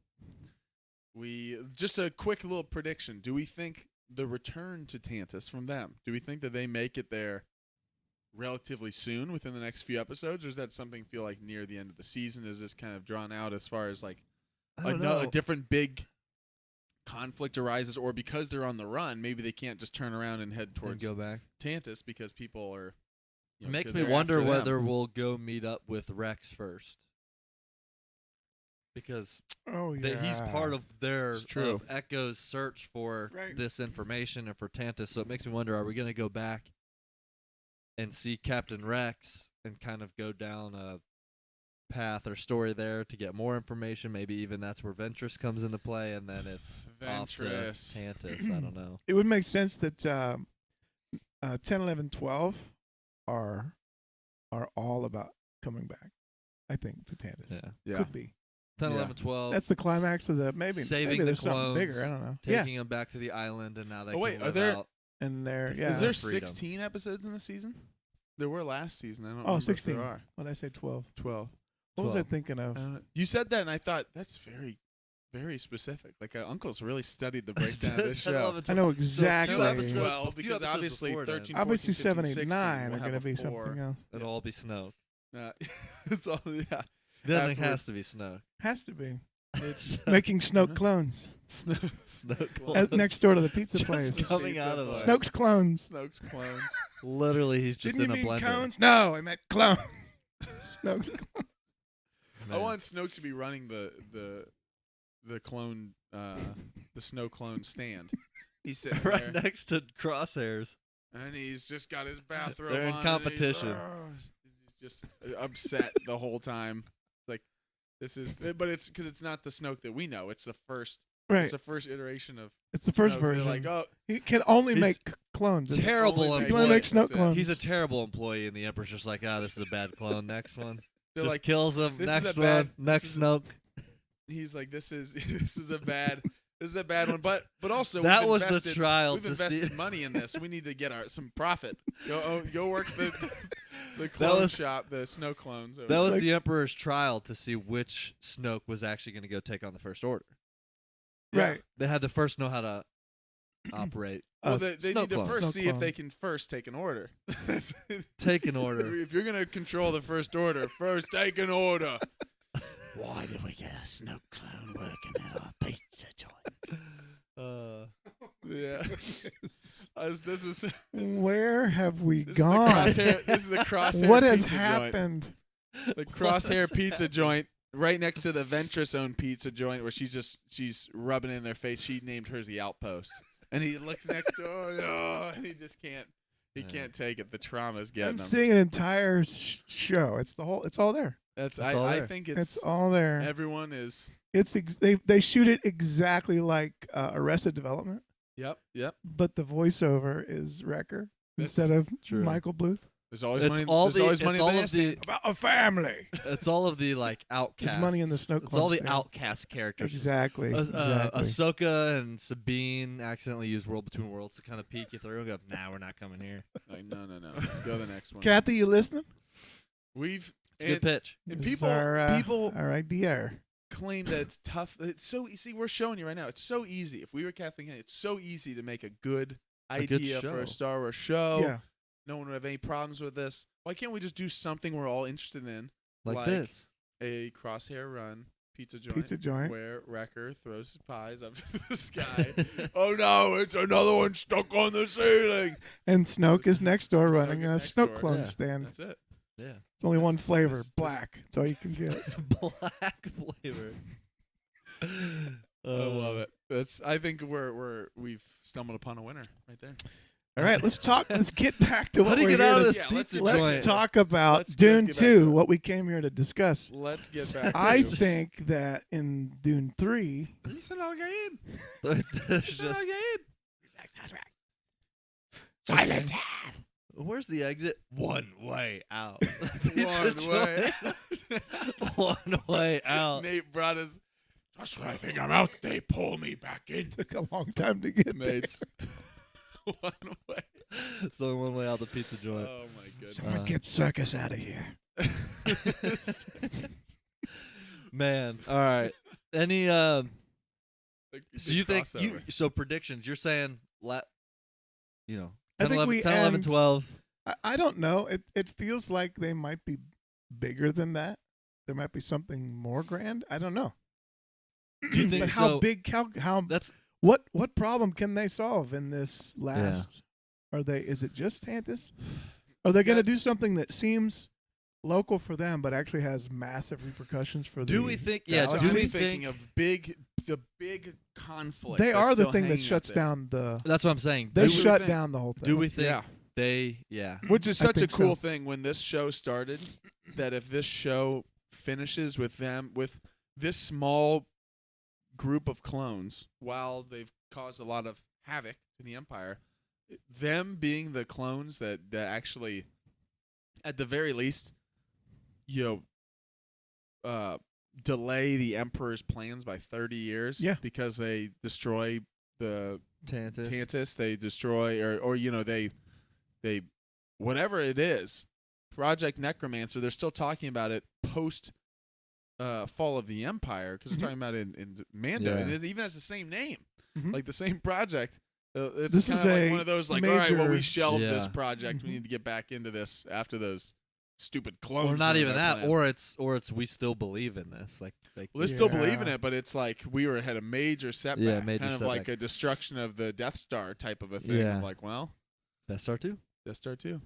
Speaker 2: Just a quick little prediction. Do we think the return to Tantus from them, do we think that they make it there relatively soon within the next few episodes, or does that something feel like near the end of the season? Is this kind of drawn out as far as like
Speaker 5: I don't
Speaker 2: a
Speaker 5: know.
Speaker 2: different big conflict arises, or because they're on the run, maybe they can't just turn around and head
Speaker 5: And
Speaker 2: towards
Speaker 5: go back.
Speaker 2: Tantus because people are.
Speaker 5: It makes me wonder whether we'll go meet up with Rex first. Because
Speaker 3: Oh yeah.
Speaker 5: he's part of their
Speaker 2: It's true.
Speaker 5: of Echo's search for
Speaker 3: Right.
Speaker 5: this information and for Tantus. So it makes me wonder: are we going to go back and see Captain Rex and kind of go down a path or story there to get more information? Maybe even that's where Ventress comes into play, and then it's off to
Speaker 2: Ventress.
Speaker 5: Tantus. I don't know.
Speaker 3: It would make sense that 10, 11, 12 are all about coming back. I think to Tantus.
Speaker 5: Yeah,
Speaker 2: Yeah.
Speaker 3: Could be.
Speaker 5: 10,
Speaker 2: Yeah.
Speaker 5: 11, 12.
Speaker 3: That's the climax of the maybe.
Speaker 5: Saving
Speaker 3: maybe
Speaker 5: the
Speaker 3: there's something
Speaker 5: clones,
Speaker 3: bigger. I don't know.
Speaker 5: taking him back to the island, and now they
Speaker 2: Oh, wait,
Speaker 5: can
Speaker 2: are
Speaker 5: live
Speaker 2: there-
Speaker 5: out.
Speaker 3: And there,
Speaker 5: Is
Speaker 3: yeah.
Speaker 2: Is there
Speaker 5: Freedom.
Speaker 2: 16 episodes in the season? There were last season. I don't
Speaker 3: Oh,
Speaker 2: remember if
Speaker 3: 16.
Speaker 2: there are.
Speaker 3: What did I say? 12.
Speaker 2: 12.
Speaker 3: What was I
Speaker 5: 12.
Speaker 3: thinking of?
Speaker 2: You said that, and I thought that's very, very specific. Like, Uncle's really studied the breakdown of this
Speaker 5: 10,
Speaker 2: show.
Speaker 5: 11,
Speaker 3: I know
Speaker 5: 12.
Speaker 3: exactly.
Speaker 5: few episodes-
Speaker 2: Well,
Speaker 5: a few
Speaker 2: because
Speaker 5: episodes
Speaker 2: obviously
Speaker 5: before then.
Speaker 2: 13,
Speaker 3: Obviously,
Speaker 2: 14,
Speaker 3: 7,
Speaker 2: 15,
Speaker 3: 8, 9
Speaker 2: we'll
Speaker 3: are
Speaker 2: have
Speaker 3: going to
Speaker 2: a
Speaker 3: be
Speaker 2: 4.
Speaker 3: something else.
Speaker 5: It'll all be Snoke.
Speaker 2: It's all, yeah.
Speaker 5: Then it
Speaker 2: Afterwards.
Speaker 5: has to be Snoke.
Speaker 3: Has to be.
Speaker 2: It's
Speaker 3: Making Snoke clones.
Speaker 5: Snoke
Speaker 3: Next door to the pizza
Speaker 5: Just
Speaker 3: place.
Speaker 5: coming out of us.
Speaker 3: Snoke's clones.
Speaker 2: Snoke's clones.
Speaker 5: Literally, he's just
Speaker 3: Didn't you
Speaker 5: in a
Speaker 3: mean
Speaker 5: blender.
Speaker 3: cones? No, I meant clone. Snoke's clone.
Speaker 2: I want Snoke to be running the clone, the snow clone stand. He's sitting
Speaker 5: right
Speaker 2: there,
Speaker 5: next to Crosshairs.
Speaker 2: and he's just got his bathrobe
Speaker 5: They're in
Speaker 2: on, and
Speaker 5: competition.
Speaker 2: He's just upset the whole time. Like, This is, but it's because it's not the Snoke that we know. It's the first.
Speaker 3: Right.
Speaker 2: It's the first iteration of.
Speaker 3: It's the first
Speaker 2: Snoke. They're
Speaker 3: version.
Speaker 2: like, oh,
Speaker 3: He can only
Speaker 5: He's
Speaker 3: make clones. It's-
Speaker 5: terrible
Speaker 2: only
Speaker 3: He can only
Speaker 5: employee.
Speaker 3: make Snoke
Speaker 2: That's it.
Speaker 3: clones.
Speaker 5: He's a terrible employee, and the Emperor's just like, this is a bad clone. Next one.
Speaker 2: they're
Speaker 5: Just
Speaker 2: like,
Speaker 5: kills him.
Speaker 2: this is
Speaker 5: Next
Speaker 2: a bad-
Speaker 5: one.
Speaker 2: this
Speaker 5: Next
Speaker 2: is a-
Speaker 5: Snoke.
Speaker 2: he's like, this is a bad. This is a bad one, but also
Speaker 5: That
Speaker 2: we've
Speaker 5: was the
Speaker 2: invested-
Speaker 5: trial
Speaker 2: We've
Speaker 5: to
Speaker 2: invested
Speaker 5: see-
Speaker 2: money in this. We need to get some profit. Go work the clone
Speaker 5: was-
Speaker 2: shop, the Snow clones.
Speaker 5: That was
Speaker 3: like-
Speaker 5: the Emperor's trial to see which Snoke was actually going to go take on the First Order.
Speaker 3: Right.
Speaker 5: They had to first know how to operate.
Speaker 2: well, they
Speaker 5: Snoke
Speaker 2: need to
Speaker 5: clones.
Speaker 2: first
Speaker 3: Snoke
Speaker 2: see if
Speaker 3: clone.
Speaker 2: they can first take an order.
Speaker 5: Take an order.
Speaker 2: If you're gonna control the First Order, first take an order.
Speaker 4: Why did we get a Snoke clone working at our pizza joint?
Speaker 2: Yeah. This is
Speaker 3: Where have we
Speaker 2: this
Speaker 3: gone?
Speaker 2: Is the crosshair. This is the crosshair.
Speaker 3: What has
Speaker 2: pizza
Speaker 3: happened?
Speaker 2: Joint. The crosshair pizza joint, right next to the Ventress owned pizza joint, where she's rubbing it in their face. She named hers the Outpost, and he looks next to her, and he just can't. He
Speaker 5: Yeah.
Speaker 2: can't take it. The trauma's getting
Speaker 3: I'm
Speaker 2: him.
Speaker 3: seeing an entire show. It's all there.
Speaker 2: That's
Speaker 5: It's all
Speaker 2: I
Speaker 5: there.
Speaker 2: think
Speaker 3: It's all there.
Speaker 2: everyone is.
Speaker 3: It's they shoot it exactly like Arrested Development,
Speaker 2: Yep.
Speaker 3: but the voiceover is Wrecker
Speaker 2: That's
Speaker 3: instead of
Speaker 5: true.
Speaker 3: Michael Bluth.
Speaker 2: There's always
Speaker 5: It's
Speaker 2: money.
Speaker 5: all
Speaker 2: There's
Speaker 5: the
Speaker 2: always money
Speaker 5: it's
Speaker 2: in
Speaker 5: all
Speaker 2: the
Speaker 5: of
Speaker 2: bandstand.
Speaker 5: the
Speaker 3: About a family.
Speaker 5: it's all of the like outcasts.
Speaker 3: money in the Snoke
Speaker 5: It's all the
Speaker 3: clones, yeah.
Speaker 5: outcast characters.
Speaker 3: Exactly. Exactly.
Speaker 5: Ahsoka and Sabine accidentally used World Between Worlds to kind of peek you through and go, nah, we're not coming here.
Speaker 2: Like, no. Go to the next one.
Speaker 3: Kathy, you listening?
Speaker 2: We've
Speaker 5: It's a good pitch.
Speaker 2: and
Speaker 3: This is
Speaker 2: people
Speaker 3: our,
Speaker 2: people
Speaker 3: our idea.
Speaker 2: claim that it's tough. It's so easy. We're showing you right now. It's so easy. If we were Kathleen Kennedy, it's so easy to make a good
Speaker 5: good
Speaker 2: idea for
Speaker 5: show.
Speaker 2: a Star Wars show.
Speaker 3: Yeah.
Speaker 2: No one would have any problems with this. Why can't we just do something we're all interested in?
Speaker 5: Like this.
Speaker 2: A crosshair run pizza joint.
Speaker 3: Pizza joint.
Speaker 2: Where Wrecker throws his pies up to the sky. Oh no, it's another one stuck on the ceiling.
Speaker 3: And Snoke is next door
Speaker 2: Snoke
Speaker 3: running
Speaker 2: is
Speaker 3: a
Speaker 2: next
Speaker 3: Snoke
Speaker 2: door.
Speaker 3: clone
Speaker 5: Yeah.
Speaker 3: stand.
Speaker 2: That's it.
Speaker 5: Yeah.
Speaker 3: It's only one
Speaker 2: That's-
Speaker 3: flavor,
Speaker 2: this-
Speaker 3: black. That's all you can get.
Speaker 5: It's black flavors.
Speaker 2: I love it. I think we've stumbled upon a winner right there.
Speaker 3: All right, let's talk. Let's get back to
Speaker 5: How
Speaker 3: what
Speaker 5: do you
Speaker 3: we're
Speaker 5: get
Speaker 3: here
Speaker 5: out of
Speaker 3: to-
Speaker 5: this
Speaker 2: Yeah,
Speaker 5: pizza
Speaker 3: Let's
Speaker 5: joint?
Speaker 3: talk about
Speaker 2: Let's
Speaker 3: Dune
Speaker 2: get back to
Speaker 3: 2,
Speaker 2: it.
Speaker 3: what we came here to discuss.
Speaker 2: Let's get back.
Speaker 3: I
Speaker 2: to
Speaker 3: think that in Dune 3,
Speaker 2: Listen, Al-Gaib.
Speaker 5: There's
Speaker 2: Listen,
Speaker 5: just-
Speaker 2: Al-Gaib.
Speaker 4: Silent.
Speaker 5: Where's the exit? One way out.
Speaker 2: One way.
Speaker 5: One way out.
Speaker 2: Nate brought his
Speaker 1: Just when I think I'm out, they pull me back in.
Speaker 3: took a long time to get there.
Speaker 2: mates. One way.
Speaker 5: It's the only one way out the pizza joint.
Speaker 2: Oh my goodness.
Speaker 3: Someone get Circus out of here.
Speaker 5: Man. All right. Any so
Speaker 2: The
Speaker 5: you think
Speaker 2: crossover.
Speaker 5: so predictions, you're saying you know,
Speaker 3: I
Speaker 5: 10,
Speaker 3: think
Speaker 5: 11,
Speaker 3: we
Speaker 5: 10 11
Speaker 3: end-
Speaker 5: 12.
Speaker 3: I don't know. It feels like they might be bigger than that. There might be something more grand. I don't know.
Speaker 5: Do you think
Speaker 3: but how
Speaker 5: so?
Speaker 3: big? How
Speaker 5: That's
Speaker 3: what problem can they solve in this last? Are they? Is it just Tantus? Are they going to do something that seems local for them, but actually has massive repercussions for the?
Speaker 5: do we think yeah,
Speaker 3: galaxy?
Speaker 5: do we
Speaker 2: thinking
Speaker 5: think
Speaker 2: of the big conflict?
Speaker 3: They
Speaker 2: that's
Speaker 3: are the
Speaker 2: still
Speaker 3: thing that
Speaker 2: hanging
Speaker 3: shuts
Speaker 2: out there.
Speaker 3: down the.
Speaker 5: that's what I'm saying.
Speaker 3: They
Speaker 2: do we
Speaker 3: shut
Speaker 2: think-
Speaker 3: down the whole thing.
Speaker 5: Do we think
Speaker 2: Yeah.
Speaker 5: yeah.
Speaker 2: Which is
Speaker 3: I
Speaker 2: such a
Speaker 3: think
Speaker 2: cool
Speaker 3: so.
Speaker 2: thing when this show started, that if this show finishes with them, with this small group of clones, while they've caused a lot of havoc in the Empire, them being the clones that actually, at the very least, delay the Emperor's plans by 30 years
Speaker 3: Yeah.
Speaker 2: because they destroy the
Speaker 5: Tantus.
Speaker 2: Tantus, they destroy or they whatever it is, Project Necromancer, they're still talking about it post fall of the Empire because
Speaker 3: Mhm.
Speaker 2: they're talking about it in Mando,
Speaker 5: Yeah.
Speaker 2: and it even has the same name,
Speaker 3: Mhm.
Speaker 2: like the same project. It's
Speaker 3: This
Speaker 2: kind
Speaker 3: is
Speaker 2: of like
Speaker 3: a
Speaker 2: one of those like, all right, well, we
Speaker 3: major-
Speaker 2: shelved this
Speaker 5: Yeah.
Speaker 2: project.
Speaker 3: Mhm.
Speaker 2: We need to get back into this after those stupid clones.
Speaker 5: Or not
Speaker 2: ruined
Speaker 5: even
Speaker 2: our
Speaker 5: that,
Speaker 2: plan.
Speaker 5: or it's we still believe in this. Like
Speaker 2: Well, they still
Speaker 3: Yeah.
Speaker 2: believe in it, but it's like we had a major setback,
Speaker 5: major
Speaker 2: kind of like
Speaker 5: setback.
Speaker 2: a destruction of the Death Star type of a thing.
Speaker 5: Yeah.
Speaker 2: I'm like, well,
Speaker 5: Death Star 2.
Speaker 2: Death Star 2.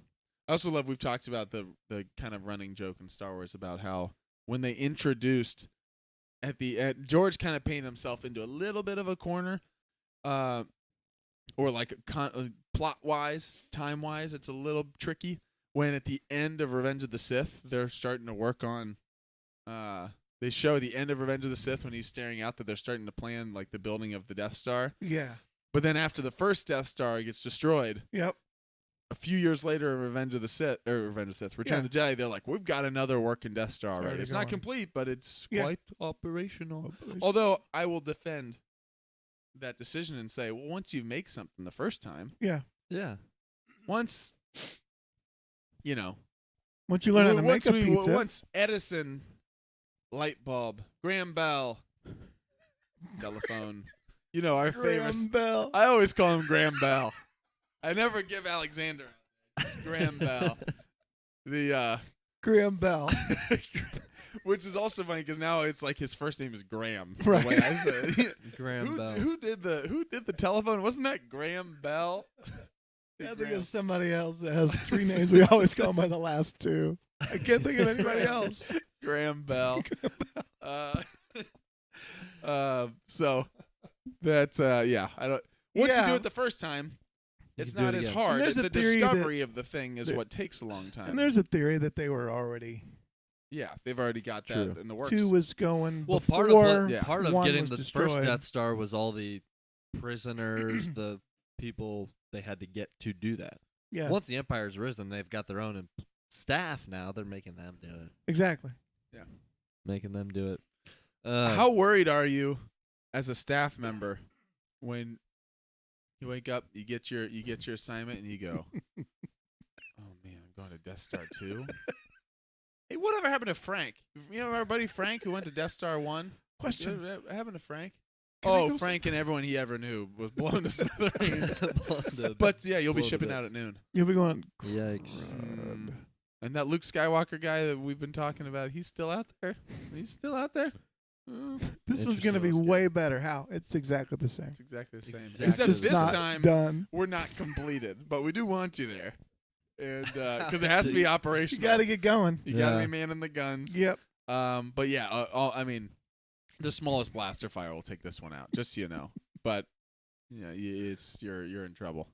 Speaker 2: I also love we've talked about the kind of running joke in Star Wars about how when they introduced at the end, George kind of painted himself into a little bit of a corner, or like plot wise, time wise, it's a little tricky. When at the end of Revenge of the Sith, they're starting to work on they show at the end of Revenge of the Sith when he's staring out that they're starting to plan like the building of the Death Star.
Speaker 3: Yeah.
Speaker 2: But then after the first Death Star gets destroyed,
Speaker 3: Yep.
Speaker 2: a few years later in Return of the Sith, Return of the Jedi, they're like, we've got another working Death Star already.
Speaker 3: already
Speaker 2: It's not
Speaker 3: going.
Speaker 2: complete, but it's
Speaker 3: Yeah.
Speaker 2: quite operational. Although I will defend that decision and say, well, once you make something the first time,
Speaker 3: Yeah.
Speaker 5: Yeah.
Speaker 2: once, you know,
Speaker 3: Once you learn how to make
Speaker 2: once
Speaker 3: a pizza.
Speaker 2: once Edison, light bulb, Graham Bell, telephone, you know, our famous.
Speaker 3: Bell.
Speaker 2: I always call him Graham Bell. I never give Alexander. It's Graham Bell. The
Speaker 3: Graham Bell.
Speaker 2: which is also funny because now it's like his first name is Graham.
Speaker 3: Right.
Speaker 2: The way I said it.
Speaker 5: Graham Bell.
Speaker 2: Who did the telephone? Wasn't that Graham Bell?
Speaker 3: I think it's somebody else that has 3 names. We always call him by the last 2. I can't think of anybody else.
Speaker 2: Graham Bell. So that's yeah. I don't. Once you
Speaker 3: Yeah.
Speaker 2: do it the first time,
Speaker 5: You
Speaker 2: it's
Speaker 5: can do
Speaker 2: not
Speaker 5: it
Speaker 2: as
Speaker 5: again.
Speaker 2: hard.
Speaker 3: And there's
Speaker 2: The
Speaker 3: a theory that-
Speaker 2: discovery of the thing is what takes a long time.
Speaker 3: And there's a theory that they were already
Speaker 2: yeah, they've already got that
Speaker 5: True.
Speaker 2: in the works.
Speaker 3: 2 was going
Speaker 5: Well,
Speaker 3: before
Speaker 5: part of
Speaker 3: 1
Speaker 5: getting
Speaker 3: was
Speaker 5: the
Speaker 3: destroyed.
Speaker 5: first Death Star was all the prisoners, the people they had to get to do that.
Speaker 3: Yeah,
Speaker 5: Once the Empire's risen, they've got their own staff now. They're making them do it.
Speaker 3: exactly.
Speaker 5: Making them do it.
Speaker 2: How worried are you as a staff member when you wake up, you get your assignment, and you go, "Oh man, I'm going to Death Star 2." Hey, whatever happened to Frank? You know our buddy Frank who went to Death Star 1?
Speaker 3: Question.
Speaker 2: What happened to Frank?
Speaker 3: Can I go
Speaker 2: Frank and everyone he ever knew was blown to smithereens.
Speaker 5: Blown
Speaker 2: But yeah, you'll be
Speaker 5: blown to
Speaker 2: shipping
Speaker 5: bits.
Speaker 2: out at noon.
Speaker 3: You'll be going.
Speaker 5: Yikes.
Speaker 2: Mm. And that Luke Skywalker guy that we've been talking about, he's still out there. He's still out there.
Speaker 3: This one's going to be
Speaker 5: Interesting.
Speaker 3: way better. How? It's exactly the same.
Speaker 2: It's exactly the same.
Speaker 5: Exactly
Speaker 2: Except
Speaker 3: It's just
Speaker 2: this
Speaker 3: not
Speaker 2: time
Speaker 3: done.
Speaker 2: we're not completed, but we do want you there, and because it has to be
Speaker 3: You
Speaker 2: operational.
Speaker 3: got to get going.
Speaker 2: You got to
Speaker 5: Yeah.
Speaker 2: be manning the guns.
Speaker 3: Yep.
Speaker 2: But yeah, I mean, the smallest blaster fire will take this one out, just so you know. But yeah, you're in trouble.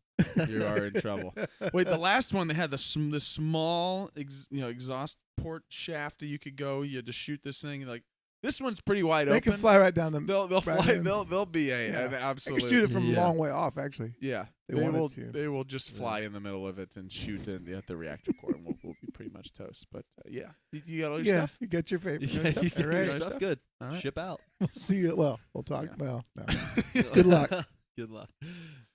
Speaker 2: You are in trouble. Wait, the last one they had the small exhaust port shaft that you could go. You had to shoot this thing. Like this one's pretty wide
Speaker 3: They
Speaker 2: open.
Speaker 3: can fly right down the.
Speaker 2: They'll
Speaker 3: right
Speaker 2: fly.
Speaker 3: in.
Speaker 2: They'll be an
Speaker 3: I
Speaker 2: absolute.
Speaker 3: can shoot it from a
Speaker 5: Yeah.
Speaker 3: long way off. Actually,
Speaker 2: Yeah,
Speaker 3: They
Speaker 2: they
Speaker 3: wanted
Speaker 2: will.
Speaker 3: to.
Speaker 2: They will just fly in the middle of it and shoot at the reactor core, and we'll be pretty much toast. But yeah, you got all your
Speaker 3: yeah,
Speaker 2: stuff.
Speaker 3: you get your favorite
Speaker 5: Yeah,
Speaker 3: stuff.
Speaker 5: you
Speaker 3: All
Speaker 5: get
Speaker 3: right.
Speaker 5: your stuff good.
Speaker 2: All right.
Speaker 5: Ship out.
Speaker 3: We'll see you. Well, we'll talk.
Speaker 2: Yeah.
Speaker 3: Well, no. Good luck.
Speaker 5: Good luck.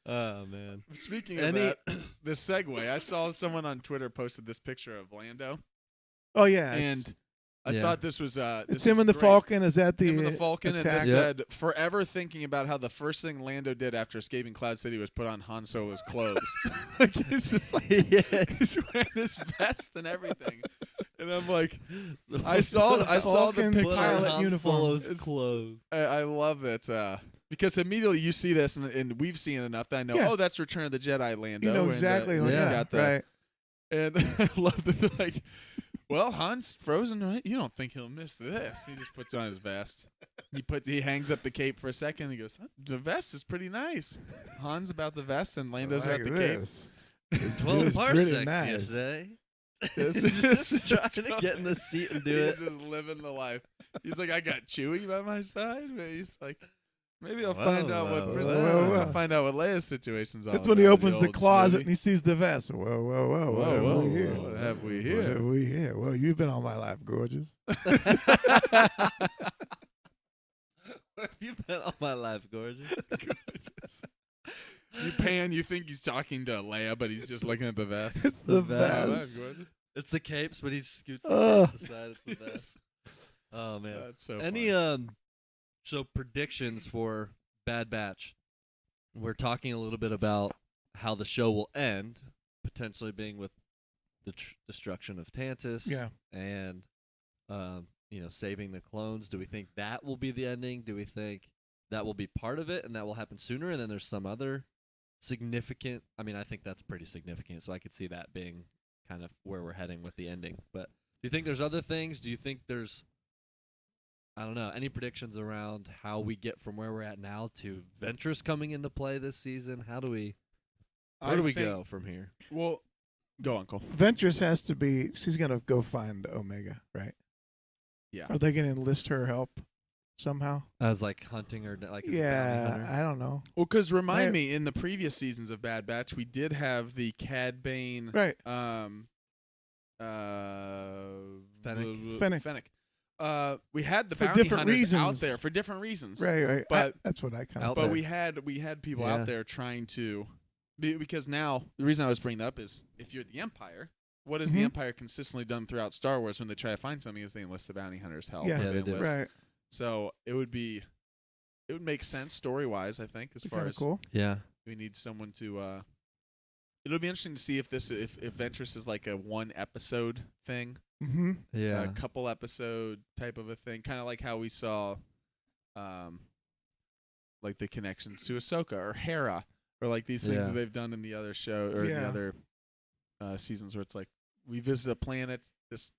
Speaker 5: Oh man.
Speaker 2: Speaking of
Speaker 5: Any-
Speaker 2: that, the segue, I saw someone on Twitter posted this picture of Lando,
Speaker 3: Oh yeah,
Speaker 2: and I
Speaker 5: Yeah.
Speaker 2: thought this was
Speaker 3: it's him and the Falcon. Is that the
Speaker 2: Him and the Falcon, and
Speaker 3: attack?
Speaker 2: they
Speaker 5: Yep.
Speaker 2: said forever thinking about how the first thing Lando did after escaping Cloud City was put on Han Solo's clothes. Like it's just like he's wearing his vest and everything, and I'm like, I saw the
Speaker 3: Falcon
Speaker 2: picture.
Speaker 3: pilot
Speaker 5: Han
Speaker 3: uniform.
Speaker 5: Solo's
Speaker 2: It's-
Speaker 5: clothes.
Speaker 2: I love it because immediately you see this, and we've seen it enough that I know.
Speaker 3: Yeah.
Speaker 2: Oh, that's Return of the Jedi Lando.
Speaker 3: You know
Speaker 2: and,
Speaker 3: exactly.
Speaker 2: he's
Speaker 5: yeah,
Speaker 2: got the,
Speaker 3: right.
Speaker 2: And I love that they're like, well, Han's frozen, right? You don't think he'll miss this? He just puts on his vest. He hangs up the cape for a second. And he goes, the vest is pretty nice. Han's about the vest, and Lando's
Speaker 3: Like
Speaker 2: about the cape.
Speaker 3: this.
Speaker 5: 12
Speaker 3: It's
Speaker 5: parsecs,
Speaker 3: pretty nice.
Speaker 5: you say?
Speaker 2: This
Speaker 5: Just
Speaker 2: is
Speaker 5: trying
Speaker 2: so-
Speaker 5: to get in the seat and do it.
Speaker 2: He's just living the life. He's like, I got Chewie by my side. But he's like, maybe I'll
Speaker 5: Whoa,
Speaker 2: find out what
Speaker 5: whoa,
Speaker 2: Princess.
Speaker 3: whoa, whoa.
Speaker 2: I'll find out what Leia's situation's all
Speaker 3: That's when he
Speaker 2: about,
Speaker 3: opens the
Speaker 2: old
Speaker 3: closet
Speaker 2: smoothie.
Speaker 3: and he sees the vest. Whoa, whoa, whoa!
Speaker 2: Whoa,
Speaker 3: What have
Speaker 2: whoa,
Speaker 3: we here?
Speaker 2: what have we
Speaker 3: What
Speaker 2: here?
Speaker 3: have we here? Well, you've been all my life, gorgeous.
Speaker 5: You've been all my life, gorgeous.
Speaker 2: Gorgeous. You pan, you think he's talking to Leia, but he's just looking at the vest.
Speaker 3: It's
Speaker 5: The
Speaker 3: the
Speaker 5: vest.
Speaker 2: Oh,
Speaker 3: vest.
Speaker 2: that's gorgeous.
Speaker 5: It's the capes, but he scoots the
Speaker 3: Ugh.
Speaker 5: capes aside. It's the best. Oh man.
Speaker 2: That's so
Speaker 5: Any
Speaker 2: funny.
Speaker 5: so predictions for Bad Batch? We're talking a little bit about how the show will end, potentially being with the destruction of Tantus.
Speaker 3: Yeah.
Speaker 5: And saving the clones. Do we think that will be the ending? Do we think that will be part of it and that will happen sooner? And then there's some other significant. I mean, I think that's pretty significant. So I could see that being kind of where we're heading with the ending. But do you think there's other things? Do you think there's, I don't know, any predictions around how we get from where we're at now to Ventress coming into play this season? How do we, where do we go from here?
Speaker 2: Well, go, Uncle.
Speaker 3: Ventress has to be. She's gonna go find Omega, right?
Speaker 2: Yeah.
Speaker 3: Are they going to enlist her help somehow?
Speaker 5: As like hunting or like as a bounty
Speaker 3: Yeah,
Speaker 5: hunter.
Speaker 3: I don't know.
Speaker 2: Well, because remind
Speaker 3: Right.
Speaker 2: me, in the previous seasons of Bad Batch, we did have the Cad Bane,
Speaker 3: Right.
Speaker 5: Fennec.
Speaker 3: Fennec.
Speaker 2: We had the
Speaker 3: For
Speaker 2: bounty
Speaker 3: different
Speaker 2: hunters out
Speaker 3: reasons.
Speaker 2: there for different reasons.
Speaker 3: Right.
Speaker 2: But-
Speaker 3: That's what I kind
Speaker 5: Out
Speaker 3: of.
Speaker 2: But
Speaker 5: there.
Speaker 2: we had people
Speaker 5: Yeah.
Speaker 2: out there trying to, because now the reason I was bringing that up is if you're the Empire, what has the
Speaker 3: Mhm.
Speaker 2: Empire consistently done throughout Star Wars when they try to find something is they enlist the bounty hunters' help.
Speaker 3: Yeah.
Speaker 2: or
Speaker 5: Yeah, they do.
Speaker 2: enlist-
Speaker 3: Right.
Speaker 2: So it would make sense story wise, I think, as far
Speaker 3: Kind of
Speaker 2: as
Speaker 3: cool.
Speaker 5: Yeah.
Speaker 2: we need someone to. It'll be interesting to see if Ventress is like a 1 episode thing,
Speaker 3: Mm-hmm.
Speaker 5: Yeah.
Speaker 2: a couple episode type of a thing, kind of like how we saw, like the connections to Ahsoka or Hera, or like these things
Speaker 5: Yeah.
Speaker 2: that they've done in the other show or the
Speaker 3: Yeah.
Speaker 2: other seasons, where it's like we visit a planet, this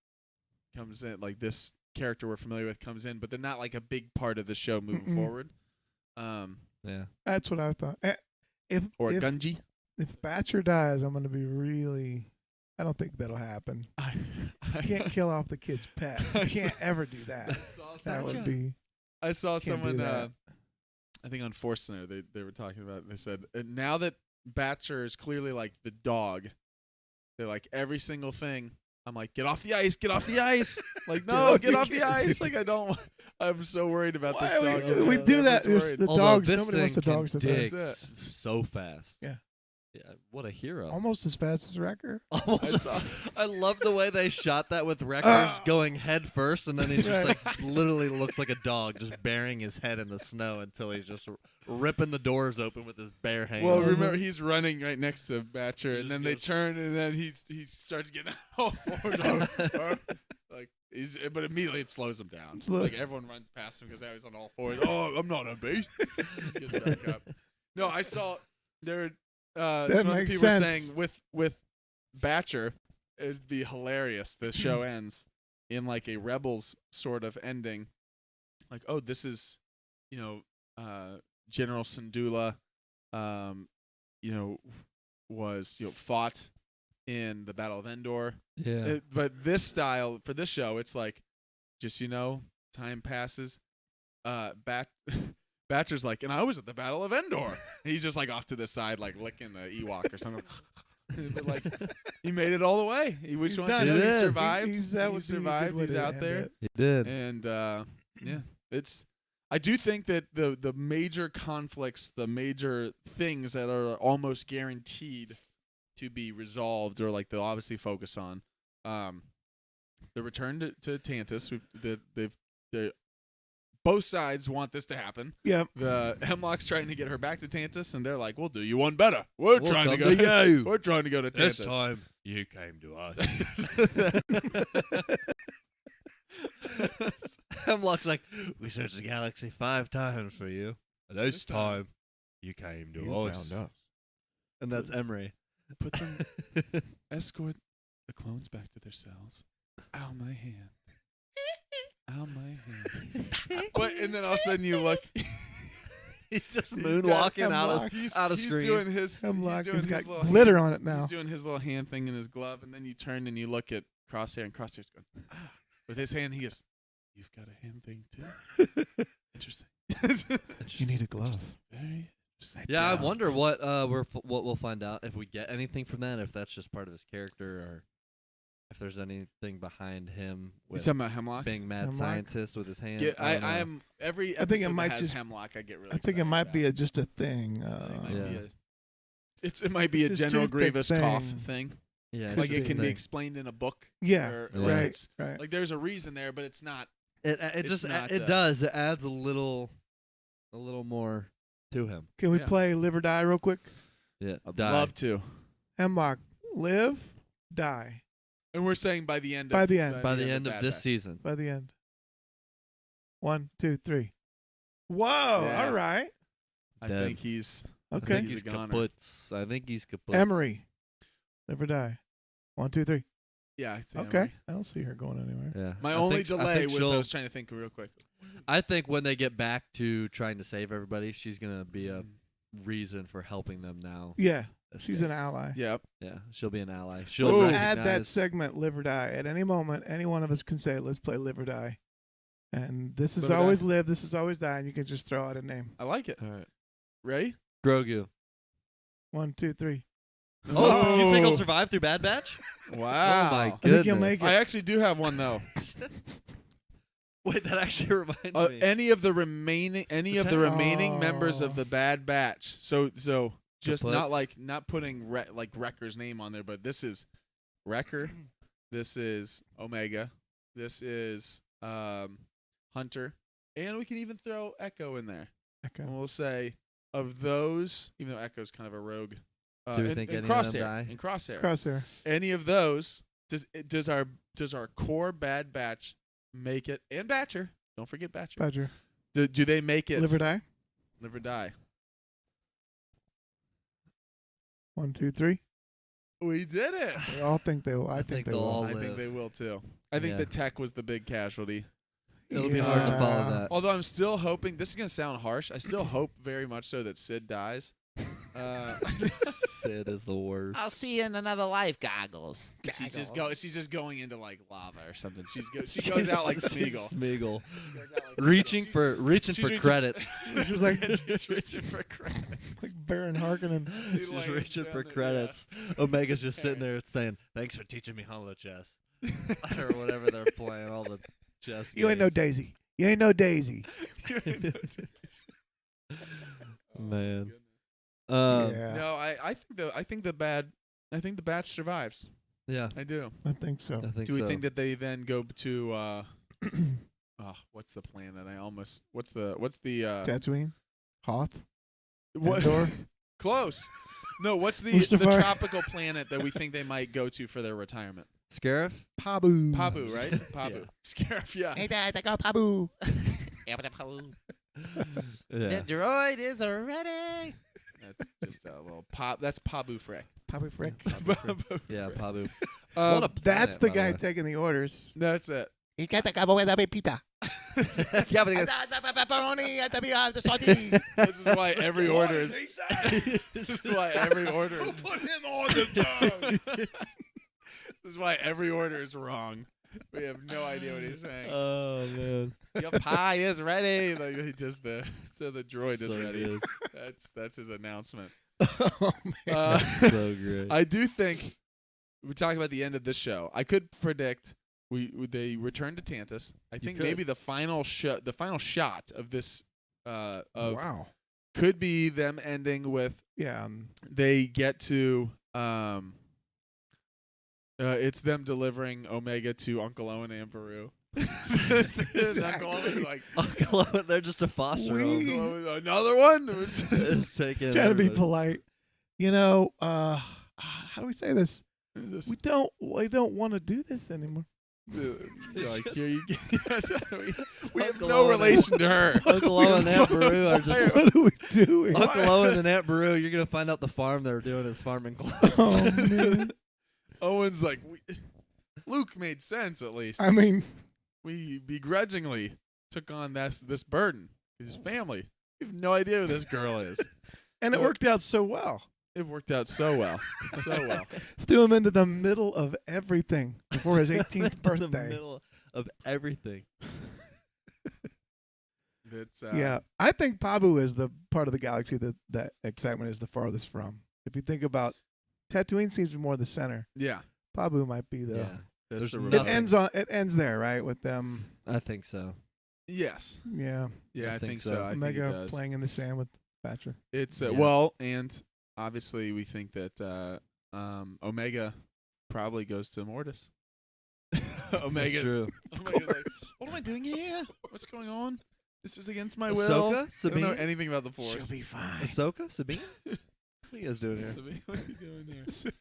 Speaker 2: comes in, like this character we're familiar with comes in, but they're not like a big part of the show moving
Speaker 3: Mm-mm.
Speaker 2: forward.
Speaker 5: Yeah.
Speaker 3: That's what I thought. If
Speaker 2: Or
Speaker 3: if,
Speaker 2: Gunji.
Speaker 3: if Batcher dies, I'm going to be really. I don't think that'll happen. You can't kill off the kid's pet.
Speaker 2: I
Speaker 3: You can't ever do
Speaker 2: I
Speaker 3: that.
Speaker 2: saw
Speaker 3: That would be.
Speaker 2: I saw
Speaker 3: Can't do
Speaker 2: someone,
Speaker 3: that.
Speaker 2: I think on Force Center, they were talking about it. They said, now that Batcher is clearly like the dog, they're like, every single thing, I'm like, get off the ice, get off the ice. Like, no, get off the ice. Like, I'm so worried about this
Speaker 3: Why
Speaker 2: dog.
Speaker 3: we do that?
Speaker 2: Everyone's
Speaker 3: There's
Speaker 2: worried.
Speaker 3: the
Speaker 5: Although
Speaker 3: dogs.
Speaker 5: this
Speaker 3: Nobody wants the
Speaker 5: thing
Speaker 3: dogs to
Speaker 5: can
Speaker 3: die.
Speaker 5: dig
Speaker 2: That's
Speaker 5: so fast.
Speaker 3: Yeah.
Speaker 5: Yeah. What a hero.
Speaker 3: Almost as fast as Wrecker.
Speaker 5: Almost.
Speaker 2: I saw-
Speaker 5: I love the way they shot that with Wreckers going head first, and then he's just
Speaker 3: Right.
Speaker 5: like literally looks like a dog, just burying his head in the snow until he's just ripping the doors open with his bare hands.
Speaker 2: Well, remember, he's running right next to Batcher,
Speaker 5: He
Speaker 2: and then
Speaker 5: just
Speaker 2: they
Speaker 5: goes-
Speaker 2: turn, and then he starts getting all fours. Like, but immediately it slows him down.
Speaker 3: Slow.
Speaker 2: Like, everyone runs past him because now he's on all fours. Oh, I'm not a beast. Just gets back up. No, I saw there.
Speaker 3: That
Speaker 2: Some other
Speaker 3: makes
Speaker 2: people were
Speaker 3: sense.
Speaker 2: saying with Batcher, it'd be hilarious. The show ends in like a Rebels sort of ending. Like, oh, this is, General Syndulla, was fought in the Battle of Endor.
Speaker 5: yeah.
Speaker 2: But this style for this show, it's like, just time passes. Batcher's like, and I was at the Battle of Endor. And he's just like off to the side, like licking the Ewok or something. But like, he made it all the way. He
Speaker 3: He's
Speaker 2: wants
Speaker 3: done
Speaker 2: to.
Speaker 3: it.
Speaker 2: He
Speaker 5: He
Speaker 2: survived.
Speaker 3: That
Speaker 2: He
Speaker 3: would be a good
Speaker 2: survived.
Speaker 3: way
Speaker 2: He's
Speaker 3: to
Speaker 2: out
Speaker 3: end
Speaker 2: there.
Speaker 3: it.
Speaker 5: He did.
Speaker 2: And yeah, it's. I do think that the major conflicts, the major things that are almost guaranteed to be resolved, or like they'll obviously focus on, the return to Tantus. They both sides want this to happen.
Speaker 3: Yep.
Speaker 2: The Hemlock's trying to get her back to Tantus, and they're like, "We'll do you one better. We're
Speaker 5: We'll
Speaker 2: trying to
Speaker 5: come
Speaker 2: go.
Speaker 5: to you.
Speaker 2: We're trying to go to Tantus."
Speaker 5: This time you came to us. Hemlock's like, we searched the galaxy 5 times for you. This
Speaker 2: This time,
Speaker 5: time you came to us. And that's Emery.
Speaker 2: Put them, escort the clones back to their cells. Ow, my hand. Ow, my hand. But and then all of a sudden you look.
Speaker 5: He's just
Speaker 2: He's
Speaker 5: moonwalking
Speaker 2: got
Speaker 5: out of
Speaker 2: He's,
Speaker 5: out of
Speaker 2: he's
Speaker 5: screen.
Speaker 2: doing his.
Speaker 3: Hemlock
Speaker 2: he's doing
Speaker 3: has
Speaker 2: his
Speaker 3: got
Speaker 2: little
Speaker 3: glitter
Speaker 2: hand,
Speaker 3: on it now.
Speaker 2: He's doing his little hand thing in his glove, and then you turn and you look at Crosshair, and Crosshair's going with his hand. He goes, "You've got a hand thing too. Interesting.
Speaker 3: You need a glove.
Speaker 2: Very interesting."
Speaker 5: Yeah, I wonder what what we'll find out if we get anything from that, if that's just part of his character, or if there's anything behind him
Speaker 2: You
Speaker 5: with
Speaker 2: talking about Hemlock?
Speaker 5: being mad
Speaker 3: Hemlock?
Speaker 5: scientist with his hand.
Speaker 2: Yeah,
Speaker 5: I don't know.
Speaker 2: I am every.
Speaker 3: I think it
Speaker 2: episode that
Speaker 3: might
Speaker 2: has
Speaker 3: just-
Speaker 2: Hemlock. I get really.
Speaker 3: I think it
Speaker 2: excited
Speaker 3: might be
Speaker 2: about.
Speaker 3: just a thing.
Speaker 2: It might
Speaker 5: Yeah.
Speaker 2: be it might be
Speaker 3: It's
Speaker 2: a
Speaker 3: his
Speaker 2: General
Speaker 3: toothpick
Speaker 2: Grievous cough
Speaker 3: thing.
Speaker 2: thing.
Speaker 5: Yeah,
Speaker 2: Like
Speaker 5: it's
Speaker 2: it can be
Speaker 5: thing.
Speaker 2: explained in a book.
Speaker 3: Yeah,
Speaker 2: or
Speaker 5: Yeah.
Speaker 2: like
Speaker 3: right,
Speaker 2: it's-
Speaker 3: right.
Speaker 2: Like there's a reason there, but it's not.
Speaker 5: It
Speaker 2: it's
Speaker 5: just
Speaker 2: not,
Speaker 5: it does. It adds a little more to him.
Speaker 3: Can we
Speaker 2: Yeah.
Speaker 3: play Live or Die real quick?
Speaker 5: Yeah,
Speaker 2: I'd love to.
Speaker 3: Hemlock, live, die
Speaker 2: And we're saying by the end.
Speaker 3: By
Speaker 2: of,
Speaker 3: the end.
Speaker 5: by the end of
Speaker 2: Bad
Speaker 5: this
Speaker 2: Batch.
Speaker 5: season.
Speaker 3: by the end. 1, 2, 3. Whoa!
Speaker 2: Yeah.
Speaker 3: All right.
Speaker 2: I
Speaker 5: Dead.
Speaker 2: think he's.
Speaker 5: I
Speaker 3: Okay.
Speaker 5: think
Speaker 2: He's
Speaker 5: he's
Speaker 2: a goner.
Speaker 5: kaput. I think he's kaput.
Speaker 3: Emery, live or die. 1, 2, 3.
Speaker 2: Yeah. I'd say
Speaker 3: Okay.
Speaker 2: Emery.
Speaker 3: I don't see her going anywhere.
Speaker 5: Yeah.
Speaker 2: My
Speaker 5: I
Speaker 2: only
Speaker 5: think-
Speaker 2: delay
Speaker 5: think
Speaker 2: was I
Speaker 5: she'll-
Speaker 2: was trying to think real quick.
Speaker 5: I think when they get back to trying to save everybody, she's gonna be a reason for helping them now.
Speaker 3: Yeah, she's
Speaker 5: escape.
Speaker 3: an ally.
Speaker 2: Yep.
Speaker 5: Yeah, she'll be an ally. She'll
Speaker 3: Let's
Speaker 2: Ooh.
Speaker 3: add that
Speaker 5: recognize-
Speaker 3: segment, live or die. At any moment, any one of us can say, "Let's play live or die." And this has
Speaker 2: But
Speaker 3: always lived. This has always died. And you can just throw out a name.
Speaker 2: I like it.
Speaker 5: All right.
Speaker 2: Ready?
Speaker 5: Grogu.
Speaker 3: 1, 2, 3.
Speaker 5: Oh, you think he'll
Speaker 2: Oh.
Speaker 5: survive through Bad Batch?
Speaker 2: Wow.
Speaker 5: Oh my
Speaker 3: I
Speaker 5: goodness.
Speaker 3: think you'll make it.
Speaker 2: I actually do have one though.
Speaker 5: Wait, that actually reminds me.
Speaker 2: Any of the remaining members of
Speaker 3: Oh.
Speaker 2: the Bad Batch. So just not
Speaker 5: Triplets?
Speaker 2: not putting like Wrecker's name on there, but this is Wrecker. This is Omega. This is Hunter, and we can even throw Echo in there.
Speaker 3: Okay.
Speaker 2: And we'll say of those, even though Echo's kind of a rogue.
Speaker 5: Do we
Speaker 2: and-
Speaker 5: think
Speaker 2: and
Speaker 5: any of them
Speaker 2: Crosshair,
Speaker 5: die?
Speaker 2: And Crosshair.
Speaker 3: Crosshair.
Speaker 2: Any of those does our core Bad Batch make it? And Batcher, don't forget Batcher.
Speaker 3: Badger.
Speaker 2: Do they make it?
Speaker 3: Live or die.
Speaker 2: Live or die.
Speaker 3: 1, 2, 3.
Speaker 2: We did it.
Speaker 3: They all think they will. I think they
Speaker 5: they'll
Speaker 3: will.
Speaker 5: all
Speaker 2: I think
Speaker 5: live.
Speaker 2: they will too. I think
Speaker 5: Yeah.
Speaker 2: the tech was the big casualty.
Speaker 5: It'll be hard to follow
Speaker 3: Yeah.
Speaker 5: that.
Speaker 2: Although I'm still hoping, this is going to sound harsh, I still hope very much so that Sid dies.
Speaker 5: Sid is the worst.
Speaker 4: I'll see you in another life, goggles.
Speaker 2: She's just going into like lava or something. She goes out like Smeagol.
Speaker 5: Smeagol.
Speaker 2: She goes out like
Speaker 5: Reaching
Speaker 2: Smeagol.
Speaker 5: for reaching
Speaker 2: She's
Speaker 5: for
Speaker 2: reaching-
Speaker 5: credits.
Speaker 3: She's like-
Speaker 2: she's reaching for credits.
Speaker 3: Like Baron Harkonnen.
Speaker 2: She
Speaker 5: She's
Speaker 2: lands
Speaker 5: reaching
Speaker 2: down
Speaker 5: for
Speaker 2: there,
Speaker 5: credits. Omega's just sitting there saying, "Thanks for teaching me holo chess," or whatever they're playing. All the chess.
Speaker 3: You ain't no
Speaker 5: games.
Speaker 3: Daisy. You ain't no Daisy.
Speaker 5: Man.
Speaker 3: Yeah.
Speaker 2: No, I think the batch survives.
Speaker 5: Yeah,
Speaker 2: I do.
Speaker 3: I think so.
Speaker 5: I think
Speaker 2: Do we
Speaker 5: so.
Speaker 2: think that they then go to what's the planet? What's the
Speaker 3: Tatooine. Hoth.
Speaker 2: what
Speaker 3: Endor.
Speaker 2: close? No, what's the
Speaker 3: Mustafar.
Speaker 2: tropical planet that we think they might go to for their retirement?
Speaker 5: Scarif?
Speaker 3: Pabu.
Speaker 2: Pabu, right? Pabu. Scarif, yeah.
Speaker 4: Hey, Dad, I got Pabu.
Speaker 5: Yeah.
Speaker 4: The droid is ready.
Speaker 2: That's just a little pop. That's Pabu Frick.
Speaker 3: Pabu Frick.
Speaker 5: Yeah, Pabu.
Speaker 2: Um,
Speaker 5: What a
Speaker 3: That's
Speaker 5: planet,
Speaker 3: the
Speaker 5: by
Speaker 3: guy
Speaker 5: way.
Speaker 3: taking the orders.
Speaker 2: That's it.
Speaker 4: You got the cabo with the pita.
Speaker 5: Yeah, but he goes,
Speaker 4: Pepperoni at the saute.
Speaker 2: This is why every order is. This is why every order.
Speaker 1: Put him on the tongue.
Speaker 2: This is why every order is wrong. We have no idea what he's saying.
Speaker 5: "Oh man,
Speaker 2: Your pie is ready. Like he just so the droid is
Speaker 5: so
Speaker 2: ready.
Speaker 5: good.
Speaker 2: That's his announcement.
Speaker 3: Oh man.
Speaker 5: so great."
Speaker 2: I do think we talk about the end of this show. I could predict they return to Tantus. I think
Speaker 5: could.
Speaker 2: maybe the final shot of this of
Speaker 3: Wow.
Speaker 2: could be them ending with
Speaker 3: Yeah.
Speaker 2: they get to it's them delivering Omega to Uncle Owen and Baru. And Uncle Owen like
Speaker 5: Uncle Owen, they're just a foster home.
Speaker 2: Uncle Owen, another one. It was
Speaker 5: It's taking
Speaker 3: Trying to be
Speaker 5: everybody.
Speaker 3: polite. You know, how do we say this?
Speaker 2: just-
Speaker 3: We don't want to do this anymore.
Speaker 2: like here you we have
Speaker 5: Uncle
Speaker 2: no
Speaker 5: Owen.
Speaker 2: relation to her.
Speaker 5: Uncle Owen and Aunt Beru are just.
Speaker 3: What are we doing?
Speaker 5: Uncle Owen and Aunt Beru, you're gonna find out the farm they're doing is farming clothes.
Speaker 3: Oh man.
Speaker 2: Owen's like Luke made sense at least.
Speaker 3: I mean,
Speaker 2: We begrudgingly took on this burden. His family. We have no idea who this girl is.
Speaker 3: and it worked out so well.
Speaker 2: It worked out so well. So well.
Speaker 3: Threw him into the middle of everything before his 18th
Speaker 5: In the
Speaker 3: birthday.
Speaker 5: middle of everything.
Speaker 2: It's
Speaker 3: Yeah, I think Pabu is the part of the galaxy that excitement is the farthest from. If you think about Tatooine, seems to be more the center.
Speaker 2: Yeah.
Speaker 3: Pabu might be the.
Speaker 5: Yeah,
Speaker 2: That's
Speaker 5: There's
Speaker 2: the
Speaker 5: nothing.
Speaker 3: It ends there, right? With them.
Speaker 5: I think so.
Speaker 2: Yes.
Speaker 3: Yeah,
Speaker 2: Yeah,
Speaker 5: I
Speaker 2: I
Speaker 5: think
Speaker 2: think
Speaker 5: so.
Speaker 2: so. I think it
Speaker 3: Omega
Speaker 2: does.
Speaker 3: playing in the sand with Thatcher.
Speaker 2: It's
Speaker 5: Yeah.
Speaker 2: well, and obviously we think that Omega probably goes to Mortis. Omega's
Speaker 5: true.
Speaker 2: Omega's like, what am I doing here? What's going on? This is against my will.
Speaker 5: Ahsoka?
Speaker 2: I don't know
Speaker 5: Sabine?
Speaker 2: anything about the Force.
Speaker 4: She'll be fine.
Speaker 5: Ahsoka? Sabine? What are you guys doing here?
Speaker 2: Sabine, what are you doing there?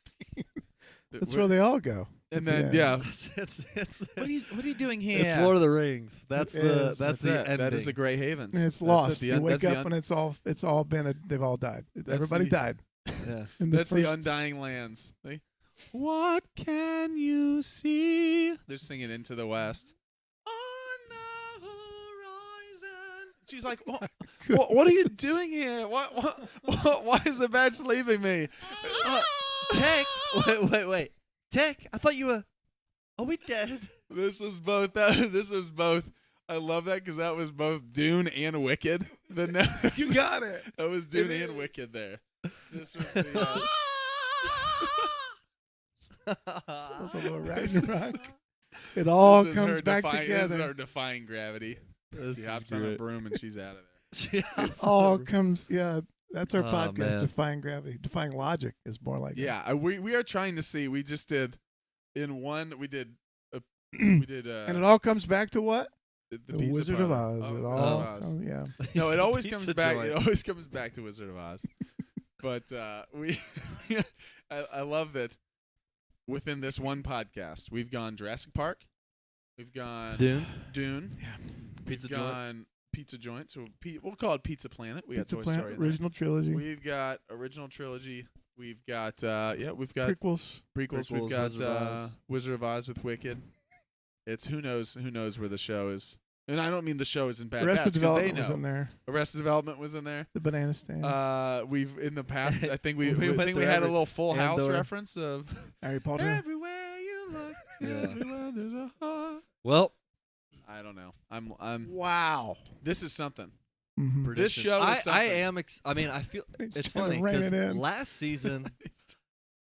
Speaker 3: That's where they all go.
Speaker 2: And then
Speaker 3: Yeah.
Speaker 5: It's
Speaker 2: what are you doing
Speaker 5: it's
Speaker 2: here?
Speaker 5: Lord of the Rings. That's
Speaker 3: It
Speaker 5: the
Speaker 3: is.
Speaker 5: that's
Speaker 2: That's
Speaker 5: the
Speaker 2: it.
Speaker 5: ending.
Speaker 2: That is a Grey Havens.
Speaker 3: And it's
Speaker 2: That's
Speaker 3: lost.
Speaker 2: it. The
Speaker 3: You
Speaker 2: un-
Speaker 3: wake
Speaker 2: that's the
Speaker 3: up
Speaker 2: un-
Speaker 3: and it's all been they've all died. Everybody
Speaker 2: the-
Speaker 3: died.
Speaker 5: Yeah.
Speaker 3: In the
Speaker 2: That's the
Speaker 3: first-
Speaker 2: Undying Lands. What can you see? They're singing Into the West. On the horizon. She's like, what are you doing here? Why is the badge leaving me?
Speaker 5: Tech. Wait. Tech. I thought you were. Are we dead?
Speaker 2: This was both. This was both I love that because that was both Dune and Wicked.
Speaker 3: You got it.
Speaker 2: That was Dune and Wicked there. This was the.
Speaker 3: It's a little Ragnarok. It all
Speaker 2: this is her
Speaker 3: comes back
Speaker 2: This is
Speaker 3: together.
Speaker 2: our defying gravity. She hops on a broom and she's out of there.
Speaker 3: It all comes. Yeah, that's our
Speaker 5: Oh,
Speaker 3: podcast.
Speaker 5: man.
Speaker 3: Defying gravity. Defying logic is more like.
Speaker 2: Yeah, we are trying to see. We just did in one. We did. And
Speaker 3: And it all comes back to what?
Speaker 2: the
Speaker 3: The
Speaker 2: Pizza
Speaker 3: Wizard of
Speaker 2: Parlor.
Speaker 3: Oz.
Speaker 2: Oh,
Speaker 3: It
Speaker 2: Wizard
Speaker 3: all.
Speaker 2: of Oz.
Speaker 3: Yeah.
Speaker 2: No, it always
Speaker 5: Pizza
Speaker 2: comes back.
Speaker 5: joint.
Speaker 2: It always comes back to Wizard of Oz. But we, I love that. Within this one podcast, we've gone Jurassic Park, we've gone
Speaker 5: Dune.
Speaker 2: yeah,
Speaker 5: Pizza
Speaker 2: we've
Speaker 5: joint.
Speaker 2: gone Pizza Joint. So we'll call it Pizza Planet. We
Speaker 3: Pizza
Speaker 2: got Toy
Speaker 3: Planet,
Speaker 2: Story. in there.
Speaker 3: original trilogy.
Speaker 2: We've got original trilogy. We've got we've got
Speaker 3: Prequels.
Speaker 2: prequels. We've
Speaker 5: Prequels,
Speaker 2: got
Speaker 5: Wizard of Oz.
Speaker 2: Wizard of Oz with Wicked. It's who knows where the show is. And I don't mean the show is in bad
Speaker 3: Arrested
Speaker 2: batch, 'cause they
Speaker 3: Development was
Speaker 2: know.
Speaker 3: in there.
Speaker 2: Arrested Development was in there.
Speaker 3: The Banana Stand.
Speaker 2: We've in the past. I think we
Speaker 5: We went
Speaker 2: think we
Speaker 5: through
Speaker 2: had a
Speaker 5: every-
Speaker 2: little Full House
Speaker 5: Andor.
Speaker 2: reference of
Speaker 3: Harry Potter.
Speaker 2: everywhere you look,
Speaker 5: Yeah.
Speaker 2: everywhere there's a heart.
Speaker 5: Well,
Speaker 2: I don't know. I'm.
Speaker 3: Wow.
Speaker 2: This is something.
Speaker 3: Mm-hmm.
Speaker 2: This show is
Speaker 5: I
Speaker 2: something.
Speaker 5: am. I feel
Speaker 3: He's
Speaker 5: it's
Speaker 3: trying to
Speaker 5: funny
Speaker 3: rein
Speaker 5: because
Speaker 3: it in.
Speaker 5: last season,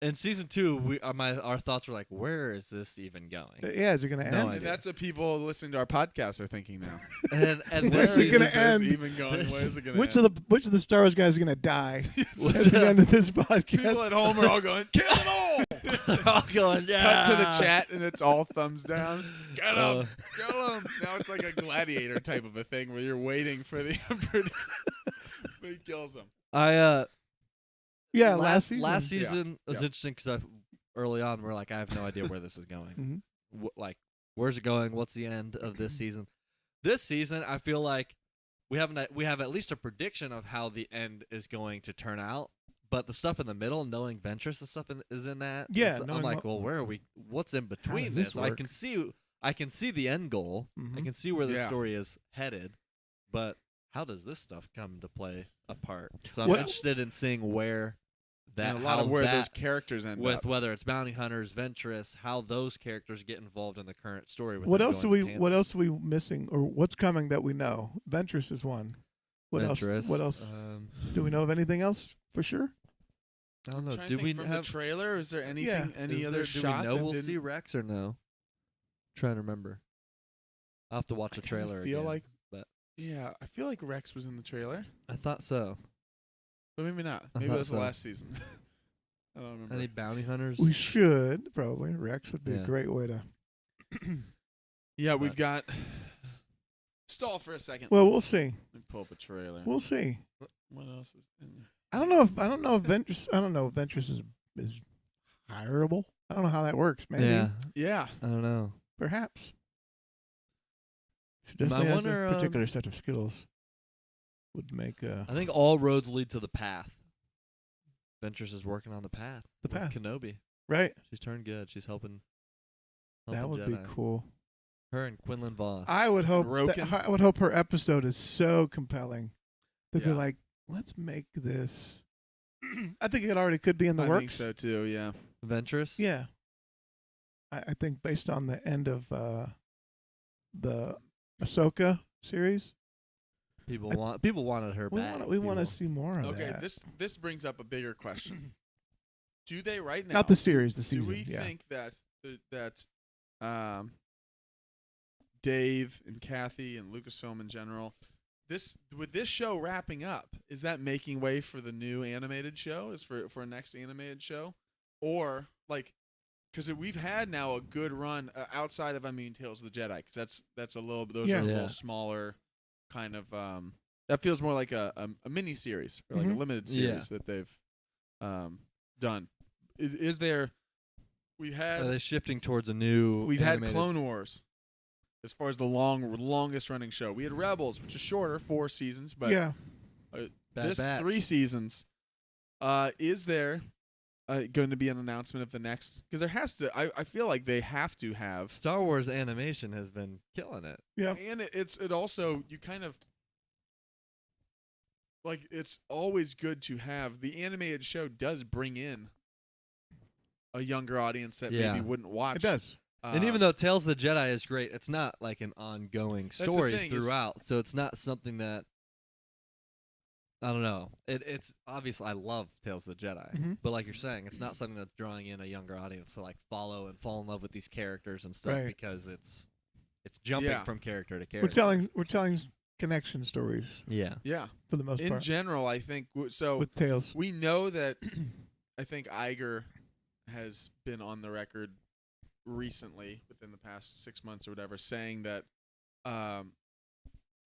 Speaker 5: in season 2, our thoughts were like, where is this even going?
Speaker 3: Yeah, is it going to
Speaker 5: No
Speaker 3: end?
Speaker 5: idea.
Speaker 2: And that's what people listening to our podcast are thinking now.
Speaker 5: And
Speaker 3: Where's
Speaker 5: this
Speaker 3: it gonna
Speaker 5: season-
Speaker 3: end?
Speaker 2: Even going? Where's it gonna
Speaker 3: Which
Speaker 2: end?
Speaker 3: of the Star Wars guys are going to die
Speaker 2: Which
Speaker 3: at the end of this
Speaker 2: People
Speaker 3: podcast?
Speaker 2: at home are all going, kill them all.
Speaker 5: all going,
Speaker 2: Cut to the
Speaker 5: "Yeah."
Speaker 2: chat and it's all thumbs down. Get
Speaker 5: Uh,
Speaker 2: him, kill him. Now it's like a gladiator type of a thing where you're waiting for the emperor to but he kills him.
Speaker 3: Yeah,
Speaker 5: last
Speaker 3: season.
Speaker 5: season was
Speaker 2: Yeah.
Speaker 5: interesting because early on we're like, I have no idea where this is going.
Speaker 3: Mhm.
Speaker 5: Like, where's it going? What's the end of this season? This season, I feel like we have at least a prediction of how the end is going to turn out. But the stuff in the middle, knowing Ventress, the stuff is in that.
Speaker 3: Yeah,
Speaker 5: it's- I'm
Speaker 3: knowing
Speaker 5: like,
Speaker 3: what-
Speaker 5: well, where are we? What's in between
Speaker 3: does this
Speaker 5: this? I
Speaker 3: work?
Speaker 5: can see the end goal. I
Speaker 3: Mhm.
Speaker 5: can see where the
Speaker 2: Yeah.
Speaker 5: story is headed. But how does this stuff come to play a part? So I'm
Speaker 3: What-
Speaker 5: interested in seeing where that
Speaker 2: And a lot
Speaker 5: how
Speaker 2: of where
Speaker 5: that,
Speaker 2: those characters end
Speaker 5: with
Speaker 2: up.
Speaker 5: whether it's bounty hunters, Ventress, how those characters get involved in the current story. With
Speaker 3: What
Speaker 5: them
Speaker 3: else are
Speaker 5: going
Speaker 3: we?
Speaker 5: to
Speaker 3: What
Speaker 5: Kansas.
Speaker 3: else are we missing, or what's coming that we know? Ventress is one. What
Speaker 5: Ventress,
Speaker 3: else? What else?
Speaker 5: Um,
Speaker 3: Do we know of anything else for sure?
Speaker 5: I don't know.
Speaker 2: I'm trying
Speaker 5: Do
Speaker 2: to
Speaker 5: we
Speaker 2: think from
Speaker 5: have
Speaker 2: the trailer? Is there anything?
Speaker 3: Yeah.
Speaker 2: Any
Speaker 5: is
Speaker 2: other
Speaker 5: there,
Speaker 2: shot?
Speaker 5: Do we know
Speaker 2: that
Speaker 5: we'll
Speaker 2: didn't-
Speaker 5: see Rex or no? Trying to remember. I'll have to watch
Speaker 2: I
Speaker 5: the
Speaker 2: kinda
Speaker 5: trailer.
Speaker 2: feel
Speaker 5: again,
Speaker 2: like-
Speaker 5: but
Speaker 2: Yeah, I feel like Rex was in the trailer,
Speaker 5: I thought so.
Speaker 2: but maybe not.
Speaker 5: I
Speaker 2: Maybe
Speaker 5: thought
Speaker 2: that was the
Speaker 5: so.
Speaker 2: last season. I don't remember.
Speaker 5: Any bounty hunters?
Speaker 3: We should probably. Rex would be a
Speaker 5: Yeah.
Speaker 3: great way to.
Speaker 2: Yeah, we've got. Stall for a second.
Speaker 3: Well, we'll see.
Speaker 2: Let me pull up a trailer.
Speaker 3: We'll see.
Speaker 2: What else is in there?
Speaker 3: I don't know if Ventress. I don't know if Ventress is hireable. I don't know how that works. Maybe.
Speaker 5: Yeah,
Speaker 2: Yeah,
Speaker 5: I don't know.
Speaker 3: Perhaps. She
Speaker 5: I
Speaker 3: definitely has
Speaker 5: wonder,
Speaker 3: a particular set of skills. Would make
Speaker 5: I think all roads lead to the path. Ventress is working on the path.
Speaker 3: The
Speaker 5: with
Speaker 3: path.
Speaker 5: Kenobi.
Speaker 3: right.
Speaker 5: She's turned good. She's helping.
Speaker 3: That would
Speaker 5: Jedi.
Speaker 3: be cool.
Speaker 5: Her and Quinlan Voss.
Speaker 3: I would hope.
Speaker 2: Broken.
Speaker 3: I would hope her episode is so compelling that they're
Speaker 2: Yeah.
Speaker 3: like, let's make this. I think it already could be in the
Speaker 2: I
Speaker 3: works.
Speaker 2: think so too. Yeah.
Speaker 5: Ventress.
Speaker 3: Yeah. I think based on the end of the Ahsoka series,
Speaker 5: People
Speaker 3: I-
Speaker 5: wanted her
Speaker 3: we
Speaker 5: back.
Speaker 3: want we want to
Speaker 5: People-
Speaker 3: see more of
Speaker 2: Okay,
Speaker 3: that.
Speaker 2: this brings up a bigger question. Do they right now?
Speaker 3: Not the series, the
Speaker 2: Do
Speaker 3: season.
Speaker 2: we
Speaker 3: yeah.
Speaker 2: think that Dave and Kathy and Lucasfilm in general, with this show wrapping up, is that making way for the new animated show? Is for a next animated show, or like, because we've had now a good run outside of Tales of the Jedi, because that's a little those are a
Speaker 3: Yeah.
Speaker 2: little smaller kind of that feels more like a mini series or like a
Speaker 3: Mhm.
Speaker 2: limited
Speaker 5: Yeah.
Speaker 2: series that they've done. Is there? We had
Speaker 5: Are they shifting towards a new?
Speaker 2: We've had
Speaker 5: animated-
Speaker 2: Clone Wars as far as the longest running show. We had Rebels, which is shorter, 4 seasons, but
Speaker 3: yeah.
Speaker 5: Bad
Speaker 2: this
Speaker 5: Batch.
Speaker 2: 3 seasons. Is there going to be an announcement of the next? Because there has to. I feel like they have to have.
Speaker 5: Star Wars animation has been killing it.
Speaker 3: Yeah.
Speaker 2: And it also you kind of like it's always good to have the animated show does bring in a younger audience that
Speaker 5: Yeah.
Speaker 2: maybe wouldn't watch.
Speaker 3: It does.
Speaker 5: And even though Tales of the Jedi is great, it's not like an ongoing
Speaker 2: the
Speaker 5: story
Speaker 2: thing is-
Speaker 5: throughout. So it's not something that I don't know. It's obviously I love Tales of the Jedi,
Speaker 3: Mhm.
Speaker 5: but like you're saying, it's not something that's drawing in a younger audience to like follow and fall in love with these characters and stuff
Speaker 3: Right.
Speaker 5: because it's jumping
Speaker 2: Yeah.
Speaker 5: from character to
Speaker 3: We're
Speaker 5: character.
Speaker 3: telling connection stories
Speaker 5: Yeah.
Speaker 2: yeah,
Speaker 3: for the most
Speaker 2: in
Speaker 3: part
Speaker 2: general, I think so.
Speaker 3: with Tales.
Speaker 2: We know that I think Iger has been on the record recently, within the past 6 months or whatever, saying that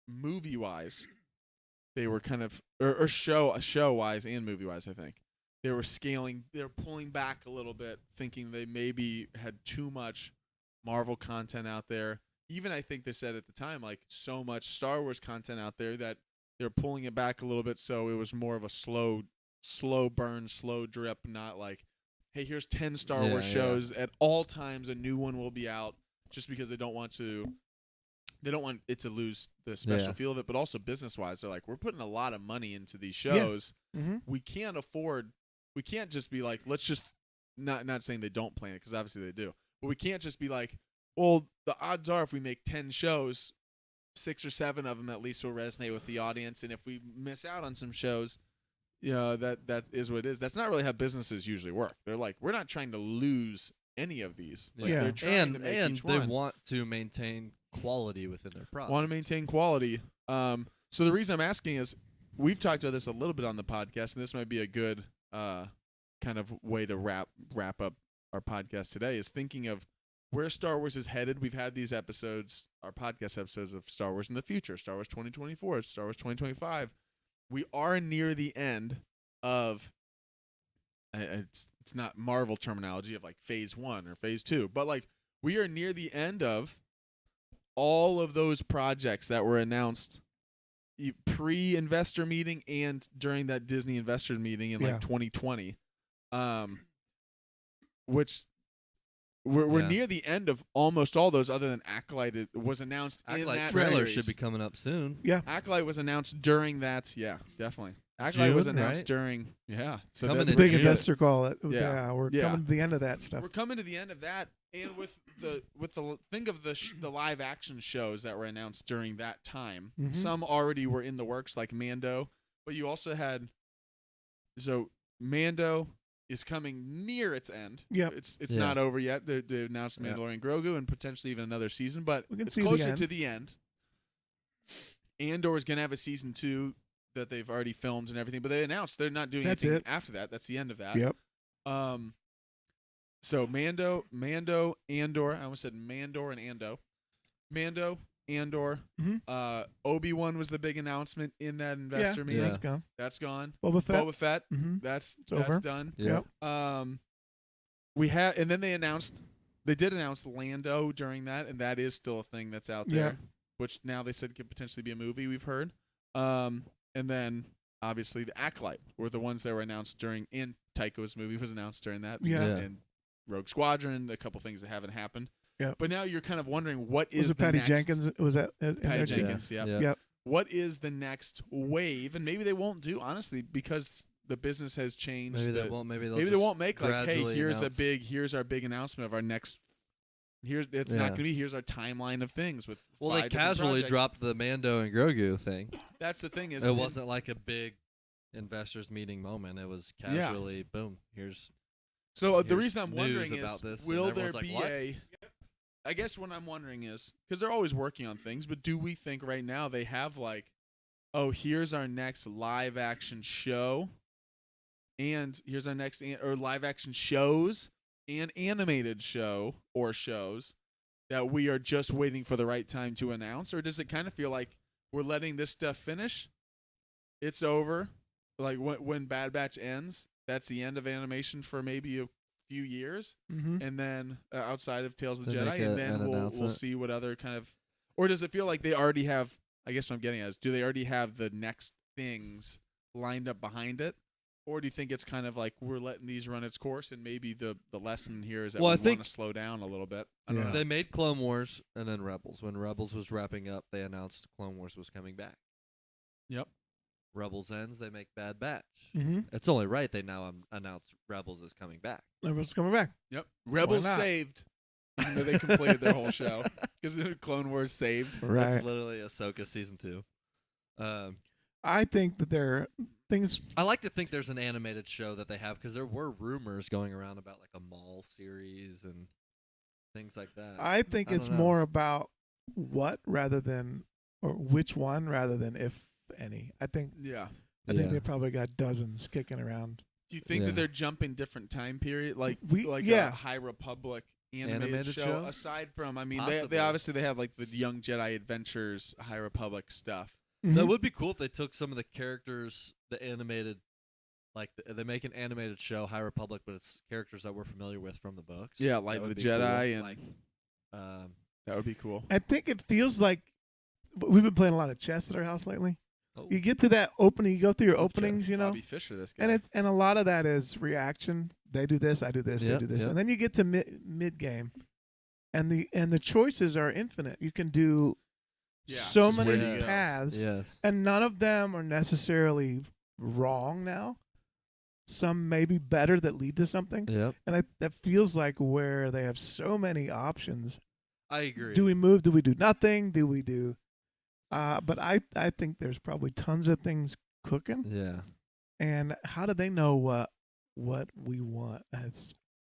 Speaker 2: movie-wise, they were kind of or show-wise and movie-wise, I think they were pulling back a little bit, thinking they maybe had too much Marvel content out there. Even I think they said at the time, like, so much Star Wars content out there that they're pulling it back a little bit, so it was more of a slow burn, slow drip, not like, hey, here's 10 Star Wars shows at all times, a new one will be out, just because they don't want it to lose the special feel of it, but also business-wise, they're like, we're putting a lot of money into these shows.
Speaker 3: Mm-hmm.
Speaker 2: We can't just be like, let's just, not saying they don't plan it, because obviously they do, but we can't just be like, well, the odds are if we make 10 shows, 6 or 7 of them at least will resonate with the audience, and if we miss out on some shows, that is what it is. That's not really how businesses usually work. They're like, we're not trying to lose any of these. Like,
Speaker 3: Yeah.
Speaker 2: they're trying to make
Speaker 5: And
Speaker 2: each
Speaker 5: they
Speaker 2: one.
Speaker 5: want to maintain quality within their product.
Speaker 2: Want to maintain quality. So the reason I'm asking is, we've talked about this a little bit on the podcast, and this might be a good kind of way to wrap up our podcast today, is thinking of where Star Wars is headed. We've had these episodes, our podcast episodes of Star Wars in the future, Star Wars 2024, Star Wars 2025. We are near the end of, it's not Marvel terminology of like phase 1 or phase 2, but like we are near the end of all of those projects that were announced pre-investor meeting and during that Disney investor meeting in like 2020, which we're near the end of almost all those, other than Acolyte. It was announced in
Speaker 5: Acolyte
Speaker 2: that
Speaker 5: trailer
Speaker 2: series.
Speaker 5: should be coming up soon.
Speaker 3: Yeah.
Speaker 2: Acolyte was announced during that. Yeah, definitely. Acolyte was
Speaker 5: June,
Speaker 2: announced
Speaker 5: right?
Speaker 2: during. Yeah. So
Speaker 5: Coming
Speaker 2: that,
Speaker 5: in
Speaker 3: Big
Speaker 5: June.
Speaker 3: investor call.
Speaker 2: Yeah.
Speaker 3: We're
Speaker 2: Yeah.
Speaker 3: coming to the end of that stuff.
Speaker 2: we're coming to the end of that, and with the think of the live action shows that were announced during that time.
Speaker 3: Mhm.
Speaker 2: Some already were in the works, like Mando, but you also had. So Mando is coming near its end.
Speaker 3: Yep.
Speaker 2: It's
Speaker 5: Yeah.
Speaker 2: not over yet. They announced
Speaker 5: Yeah.
Speaker 2: Mandalorian Grogu and potentially even another season, but
Speaker 3: We can
Speaker 2: it's
Speaker 3: see the
Speaker 2: closer
Speaker 3: end.
Speaker 2: to the end. Andor is going to have a season 2 that they've already filmed and everything, but they announced they're not doing
Speaker 3: That's
Speaker 2: anything
Speaker 3: it.
Speaker 2: after that. That's the end of that.
Speaker 3: Yep.
Speaker 2: So Mando, Andor. I almost said Mandor and Ando. Mando, Andor.
Speaker 3: Mhm.
Speaker 2: Obi-Wan was the big announcement in that investor meeting.
Speaker 3: That's gone.
Speaker 2: That's gone.
Speaker 3: Boba Fett.
Speaker 2: Boba Fett.
Speaker 3: Mm-hmm.
Speaker 2: That's
Speaker 3: over.
Speaker 2: done.
Speaker 5: Yeah.
Speaker 3: Yep.
Speaker 2: We have, and then they did announce Lando during that, and that is still a thing that's out there,
Speaker 3: Yeah.
Speaker 2: which now they said could potentially be a movie. We've heard, and then obviously the Acolyte were the ones that were announced during, and Taika's movie was announced during that,
Speaker 3: Yeah.
Speaker 2: and Rogue Squadron, a couple things that haven't happened.
Speaker 3: Yeah.
Speaker 2: But now you're kind of wondering what is
Speaker 3: Was it
Speaker 2: the
Speaker 3: Patty
Speaker 2: next,
Speaker 3: Jenkins? Was that in
Speaker 2: Patty
Speaker 3: there too?
Speaker 2: Jenkins, yeah.
Speaker 3: Yep.
Speaker 2: What is the next wave? And maybe they won't do, honestly, because the business has changed.
Speaker 5: Maybe they
Speaker 2: the-
Speaker 5: won't. Maybe
Speaker 2: Maybe they
Speaker 5: just
Speaker 2: won't make like, hey,
Speaker 5: gradually
Speaker 2: here's
Speaker 5: announce.
Speaker 2: here's our big announcement of our next. It's not
Speaker 5: Yeah.
Speaker 2: going to be. Here's our timeline of things with.
Speaker 5: Well,
Speaker 2: 5
Speaker 5: they
Speaker 2: different
Speaker 5: casually
Speaker 2: projects.
Speaker 5: dropped the Mando and Grogu thing.
Speaker 2: That's the thing is
Speaker 5: It wasn't like a big investors meeting moment. It was casually, boom. Here's
Speaker 2: So the
Speaker 5: here's
Speaker 2: reason I'm
Speaker 5: news
Speaker 2: wondering is,
Speaker 5: about this, and
Speaker 2: will there
Speaker 5: everyone's like,
Speaker 2: be
Speaker 5: "What?"
Speaker 2: I guess what I'm wondering is, because they're always working on things, but do we think right now they have like, oh, here's our next live action show, and here's our next or live action shows and animated show or shows that we are just waiting for the right time to announce? Or does it kind of feel like we're letting this stuff finish? It's over. Like when Bad Batch ends, that's the end of animation for maybe a few years.
Speaker 3: Mm-hmm.
Speaker 2: And then outside of Tales of the
Speaker 5: To
Speaker 2: Jedi,
Speaker 5: make
Speaker 2: and
Speaker 5: an
Speaker 2: then we'll
Speaker 5: announcement.
Speaker 2: see what other kind of, or does it feel like they already have? I guess what I'm getting at is, do they already have the next things lined up behind it, or do you think it's kind of like we're letting these run its course, and maybe the lesson here is that
Speaker 5: Well, I
Speaker 2: we want
Speaker 5: think-
Speaker 2: to slow down a little bit? I don't
Speaker 3: Yeah.
Speaker 2: know.
Speaker 5: They made Clone Wars and then Rebels. When Rebels was wrapping up, they announced Clone Wars was coming back.
Speaker 2: Yep.
Speaker 5: Rebels ends, they make Bad Batch.
Speaker 3: Mm-hmm.
Speaker 5: It's only right they now announce Rebels is coming back.
Speaker 3: Everyone's coming back.
Speaker 2: Yep. Rebels
Speaker 3: not?
Speaker 2: saved. even though they completed their whole show because Clone Wars saved.
Speaker 3: Right.
Speaker 5: That's literally Ahsoka season 2.
Speaker 3: I think that there are things.
Speaker 5: I like to think there's an animated show that they have because there were rumors going around about like a Maul series and things like that.
Speaker 3: I think
Speaker 5: I
Speaker 3: it's
Speaker 5: don't know.
Speaker 3: more about what rather than, or which one rather than if any. I think
Speaker 2: Yeah.
Speaker 3: they probably got dozens kicking around.
Speaker 2: Do you think
Speaker 5: Yeah.
Speaker 2: that they're jumping different time period, like
Speaker 3: Yeah.
Speaker 2: a High Republic animated,
Speaker 5: Animated show?
Speaker 2: Aside from, I mean,
Speaker 5: Possibly.
Speaker 2: they obviously they have like the Young Jedi Adventures, High Republic stuff.
Speaker 5: That
Speaker 3: Mhm.
Speaker 5: would be cool if they took some of the characters, the animated, like they make an animated show, High Republic, but it's characters that we're familiar with from the books.
Speaker 2: Yeah,
Speaker 5: That
Speaker 2: like
Speaker 5: would
Speaker 2: the
Speaker 5: be
Speaker 2: Jedi
Speaker 5: cool.
Speaker 2: and
Speaker 5: like,
Speaker 2: that would be cool.
Speaker 3: I think it feels like we've been playing a lot of chess at our house lately.
Speaker 5: oh,
Speaker 3: You get to that opening, you go through your openings, you know,
Speaker 2: Bobby Fischer, this guy.
Speaker 3: and a lot of that is reaction. They do this, I do this, they
Speaker 5: Yep,
Speaker 3: do this,
Speaker 5: yep.
Speaker 3: and then you get to mid game, and the choices are infinite. You can do
Speaker 2: Yeah, it's
Speaker 3: so
Speaker 2: just
Speaker 3: many
Speaker 2: where do you go?
Speaker 3: paths,
Speaker 5: yes.
Speaker 3: and none of them are necessarily wrong. Now, some may be better that lead to something,
Speaker 5: Yep.
Speaker 3: and that feels like where they have so many options.
Speaker 5: I agree.
Speaker 3: Do we move? Do we do nothing? Do we do? But I think there's probably tons of things cooking.
Speaker 5: Yeah.
Speaker 3: And how do they know what we want?
Speaker 5: I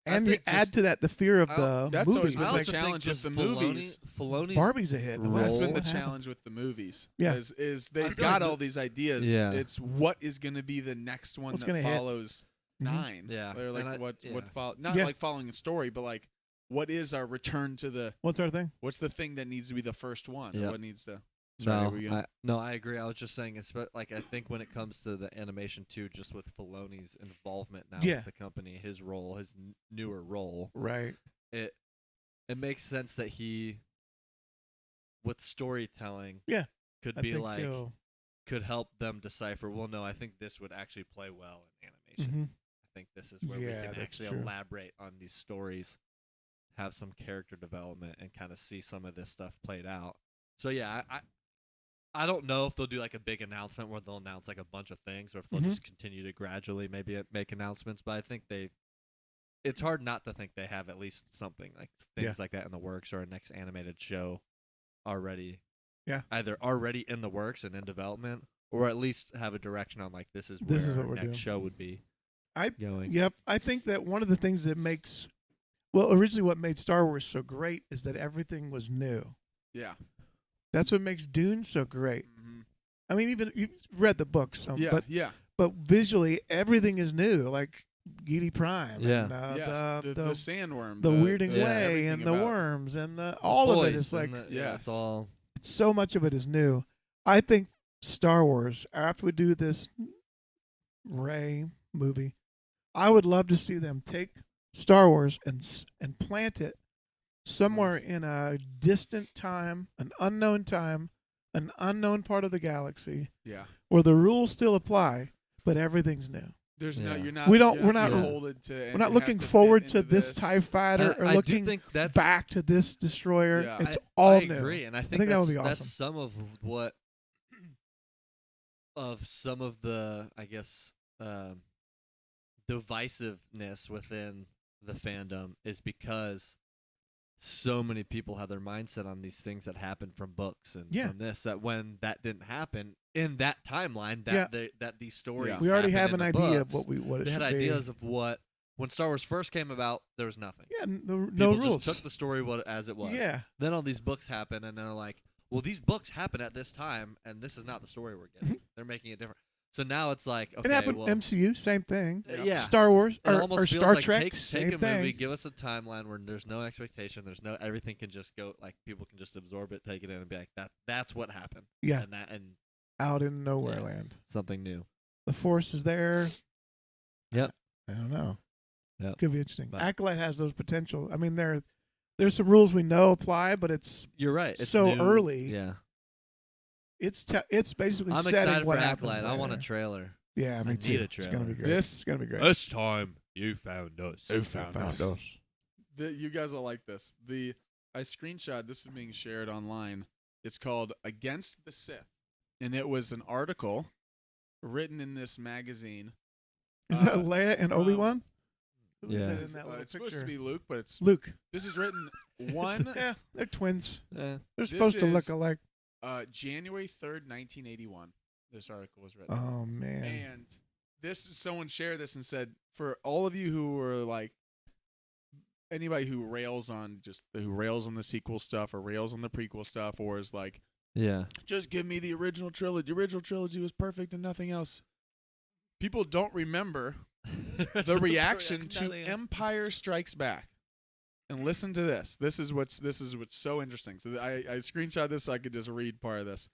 Speaker 3: And you
Speaker 5: think
Speaker 3: add
Speaker 5: just-
Speaker 3: to that the fear of the
Speaker 2: that's
Speaker 3: movies.
Speaker 2: always
Speaker 5: I
Speaker 2: been
Speaker 5: also
Speaker 2: the
Speaker 5: think
Speaker 2: challenge with
Speaker 5: just
Speaker 2: the movies.
Speaker 5: Filoni's
Speaker 3: Barbie's a hit.
Speaker 5: Roll.
Speaker 2: That's been the
Speaker 3: What happened?
Speaker 2: challenge with the movies.
Speaker 3: Yeah.
Speaker 2: is
Speaker 5: I
Speaker 2: they've
Speaker 5: feel
Speaker 2: got
Speaker 5: like
Speaker 2: all these ideas.
Speaker 5: Yeah.
Speaker 2: It's what is going to be the next one
Speaker 3: What's
Speaker 2: that
Speaker 3: gonna hit.
Speaker 2: follows
Speaker 3: Mhm.
Speaker 2: 9.
Speaker 5: Yeah.
Speaker 2: Or like
Speaker 5: And
Speaker 2: what
Speaker 5: yeah.
Speaker 2: follow, not
Speaker 3: Yeah.
Speaker 2: like following a story, but like what is our return to the
Speaker 3: What's our thing?
Speaker 2: what's the thing that needs to be the first one?
Speaker 5: Yep.
Speaker 2: Or what needs to Sorry, were you gonna-
Speaker 5: I agree. I was just saying, like I think when it comes to the animation too, just with Filoni's involvement now
Speaker 3: Yeah.
Speaker 5: with the company, his role, his newer role,
Speaker 3: Right.
Speaker 5: it makes sense that he, with storytelling,
Speaker 3: Yeah,
Speaker 5: could
Speaker 3: I
Speaker 5: be
Speaker 3: think
Speaker 5: like
Speaker 3: so.
Speaker 5: could help them decipher. Well, no, I think this would actually play well in animation.
Speaker 3: Mhm.
Speaker 5: I think this is where we
Speaker 3: Yeah,
Speaker 5: can
Speaker 3: that's
Speaker 5: actually
Speaker 3: true.
Speaker 5: elaborate on these stories, have some character development, and kind of see some of this stuff played out. So yeah, I don't know if they'll do like a big announcement where they'll announce like a bunch of things, or if they'll
Speaker 3: Mhm.
Speaker 5: just continue to gradually maybe make announcements. But I think it's hard not to think they have at least something like things
Speaker 3: Yeah.
Speaker 5: like that in the works, or a next animated show already.
Speaker 3: Yeah.
Speaker 5: Either already in the works and in development, or at least have a direction on like this is where
Speaker 3: This is
Speaker 5: our
Speaker 3: what we're
Speaker 5: next
Speaker 3: doing.
Speaker 5: show would be
Speaker 3: I-
Speaker 5: going.
Speaker 3: Yep. I think that one of the things that makes, well, originally what made Star Wars so great is that everything was new.
Speaker 2: Yeah.
Speaker 3: That's what makes Dune so great.
Speaker 2: Mm-hmm.
Speaker 3: I mean, even you've read the books,
Speaker 2: Yeah.
Speaker 3: but visually everything is new, like Gidi Prime,
Speaker 5: Yeah.
Speaker 3: and
Speaker 2: Yes,
Speaker 3: the
Speaker 2: the sandworm,
Speaker 3: the weirding
Speaker 5: yeah,
Speaker 3: way,
Speaker 2: everything
Speaker 3: and the
Speaker 2: about-
Speaker 3: worms, and all of it
Speaker 5: Boys
Speaker 3: is like
Speaker 5: and it's
Speaker 2: Yes.
Speaker 5: all
Speaker 3: so much of it is new. I think Star Wars, after we do this Rey movie, I would love to see them take Star Wars and plant it somewhere
Speaker 2: Nice.
Speaker 3: in a distant time, an unknown part of the galaxy,
Speaker 2: Yeah.
Speaker 3: where the rules still apply, but everything's new.
Speaker 2: There's
Speaker 5: Yeah.
Speaker 2: no you're not
Speaker 3: We don't-
Speaker 2: you're
Speaker 3: we're not-
Speaker 2: beholden to
Speaker 3: We're not looking forward to this TIE fighter or
Speaker 5: I do
Speaker 3: looking
Speaker 5: think that's
Speaker 3: back to this destroyer.
Speaker 2: Yeah.
Speaker 3: It's
Speaker 5: I
Speaker 3: all
Speaker 5: I
Speaker 3: new.
Speaker 5: agree, and I think,
Speaker 3: think that would
Speaker 5: that's,
Speaker 3: be
Speaker 5: that's
Speaker 3: awesome.
Speaker 5: some of what of some of the I guess divisiveness within the fandom is because so many people have their mindset on these things that happen from books and
Speaker 3: Yeah.
Speaker 5: from this, that when that didn't happen in that timeline, that
Speaker 3: Yeah.
Speaker 5: that these stories
Speaker 2: Yeah.
Speaker 3: We already
Speaker 5: happen
Speaker 3: have
Speaker 5: in
Speaker 3: an
Speaker 5: the
Speaker 3: idea of
Speaker 5: books.
Speaker 3: what it
Speaker 5: They
Speaker 3: should
Speaker 5: had
Speaker 3: be.
Speaker 5: ideas of what when Star Wars first came about, there was nothing.
Speaker 3: Yeah, no
Speaker 5: People
Speaker 3: rules.
Speaker 5: just took the story as it was.
Speaker 3: Yeah,
Speaker 5: Then all these books happen, and they're like, well, these books happen at this time, and this is not the story we're getting. They're making it different. So now it's like, okay,
Speaker 3: it happened.
Speaker 5: well,
Speaker 3: MCU, same thing.
Speaker 5: yeah.
Speaker 3: Star Wars
Speaker 5: It
Speaker 3: or
Speaker 5: almost feels
Speaker 3: Star
Speaker 5: like
Speaker 3: Trek,
Speaker 5: take
Speaker 3: same
Speaker 5: a
Speaker 3: thing.
Speaker 5: movie, give us a timeline where there's no expectation, there's no everything can just go like people can just absorb it, take it in, and be like that's what happened.
Speaker 3: Yeah,
Speaker 5: and
Speaker 3: out in nowhere
Speaker 5: Yeah.
Speaker 3: land.
Speaker 5: something new.
Speaker 3: The Force is there.
Speaker 5: Yep.
Speaker 3: I don't know.
Speaker 5: Yep.
Speaker 3: Could be interesting.
Speaker 5: But-
Speaker 3: Acolyte has those potential. I mean, there's some rules we know apply, but it's
Speaker 5: You're right. It's
Speaker 3: so
Speaker 5: new.
Speaker 3: early.
Speaker 5: Yeah,
Speaker 3: it's basically
Speaker 5: I'm
Speaker 3: setting
Speaker 5: excited
Speaker 3: what
Speaker 5: for
Speaker 3: happens
Speaker 5: Acolyte. I want a
Speaker 3: later.
Speaker 5: trailer.
Speaker 3: Yeah,
Speaker 5: I
Speaker 3: me
Speaker 5: need
Speaker 3: too.
Speaker 5: a
Speaker 3: It's gonna be
Speaker 5: trailer.
Speaker 3: great.
Speaker 2: This-
Speaker 3: It's gonna be great.
Speaker 5: This time you found us.
Speaker 3: us.
Speaker 2: You guys will like this. I screenshot this is being shared online. It's called Against the Sith. And it was an article written in this magazine.
Speaker 3: Is that Leia and
Speaker 2: from-
Speaker 3: Obi-Wan? Who is
Speaker 5: Yeah.
Speaker 3: it in that little
Speaker 2: It's supposed
Speaker 3: picture?
Speaker 2: to be Luke, but it's
Speaker 3: Luke.
Speaker 2: this is written one
Speaker 3: Yeah, they're twins.
Speaker 5: Eh.
Speaker 3: They're supposed to look
Speaker 2: is-
Speaker 3: alike.
Speaker 2: January 3rd, 1981. This article was written.
Speaker 3: Oh man.
Speaker 2: And someone shared this and said, for all of you who are like anybody who rails on the sequel stuff or rails on the prequel stuff or is like,
Speaker 5: Yeah.
Speaker 2: just give me the original trilogy. The original trilogy was perfect and nothing else. People don't remember the reaction to Empire Strikes Back. And listen to this. This is what's so interesting. So I screenshot this so I could just read part of this.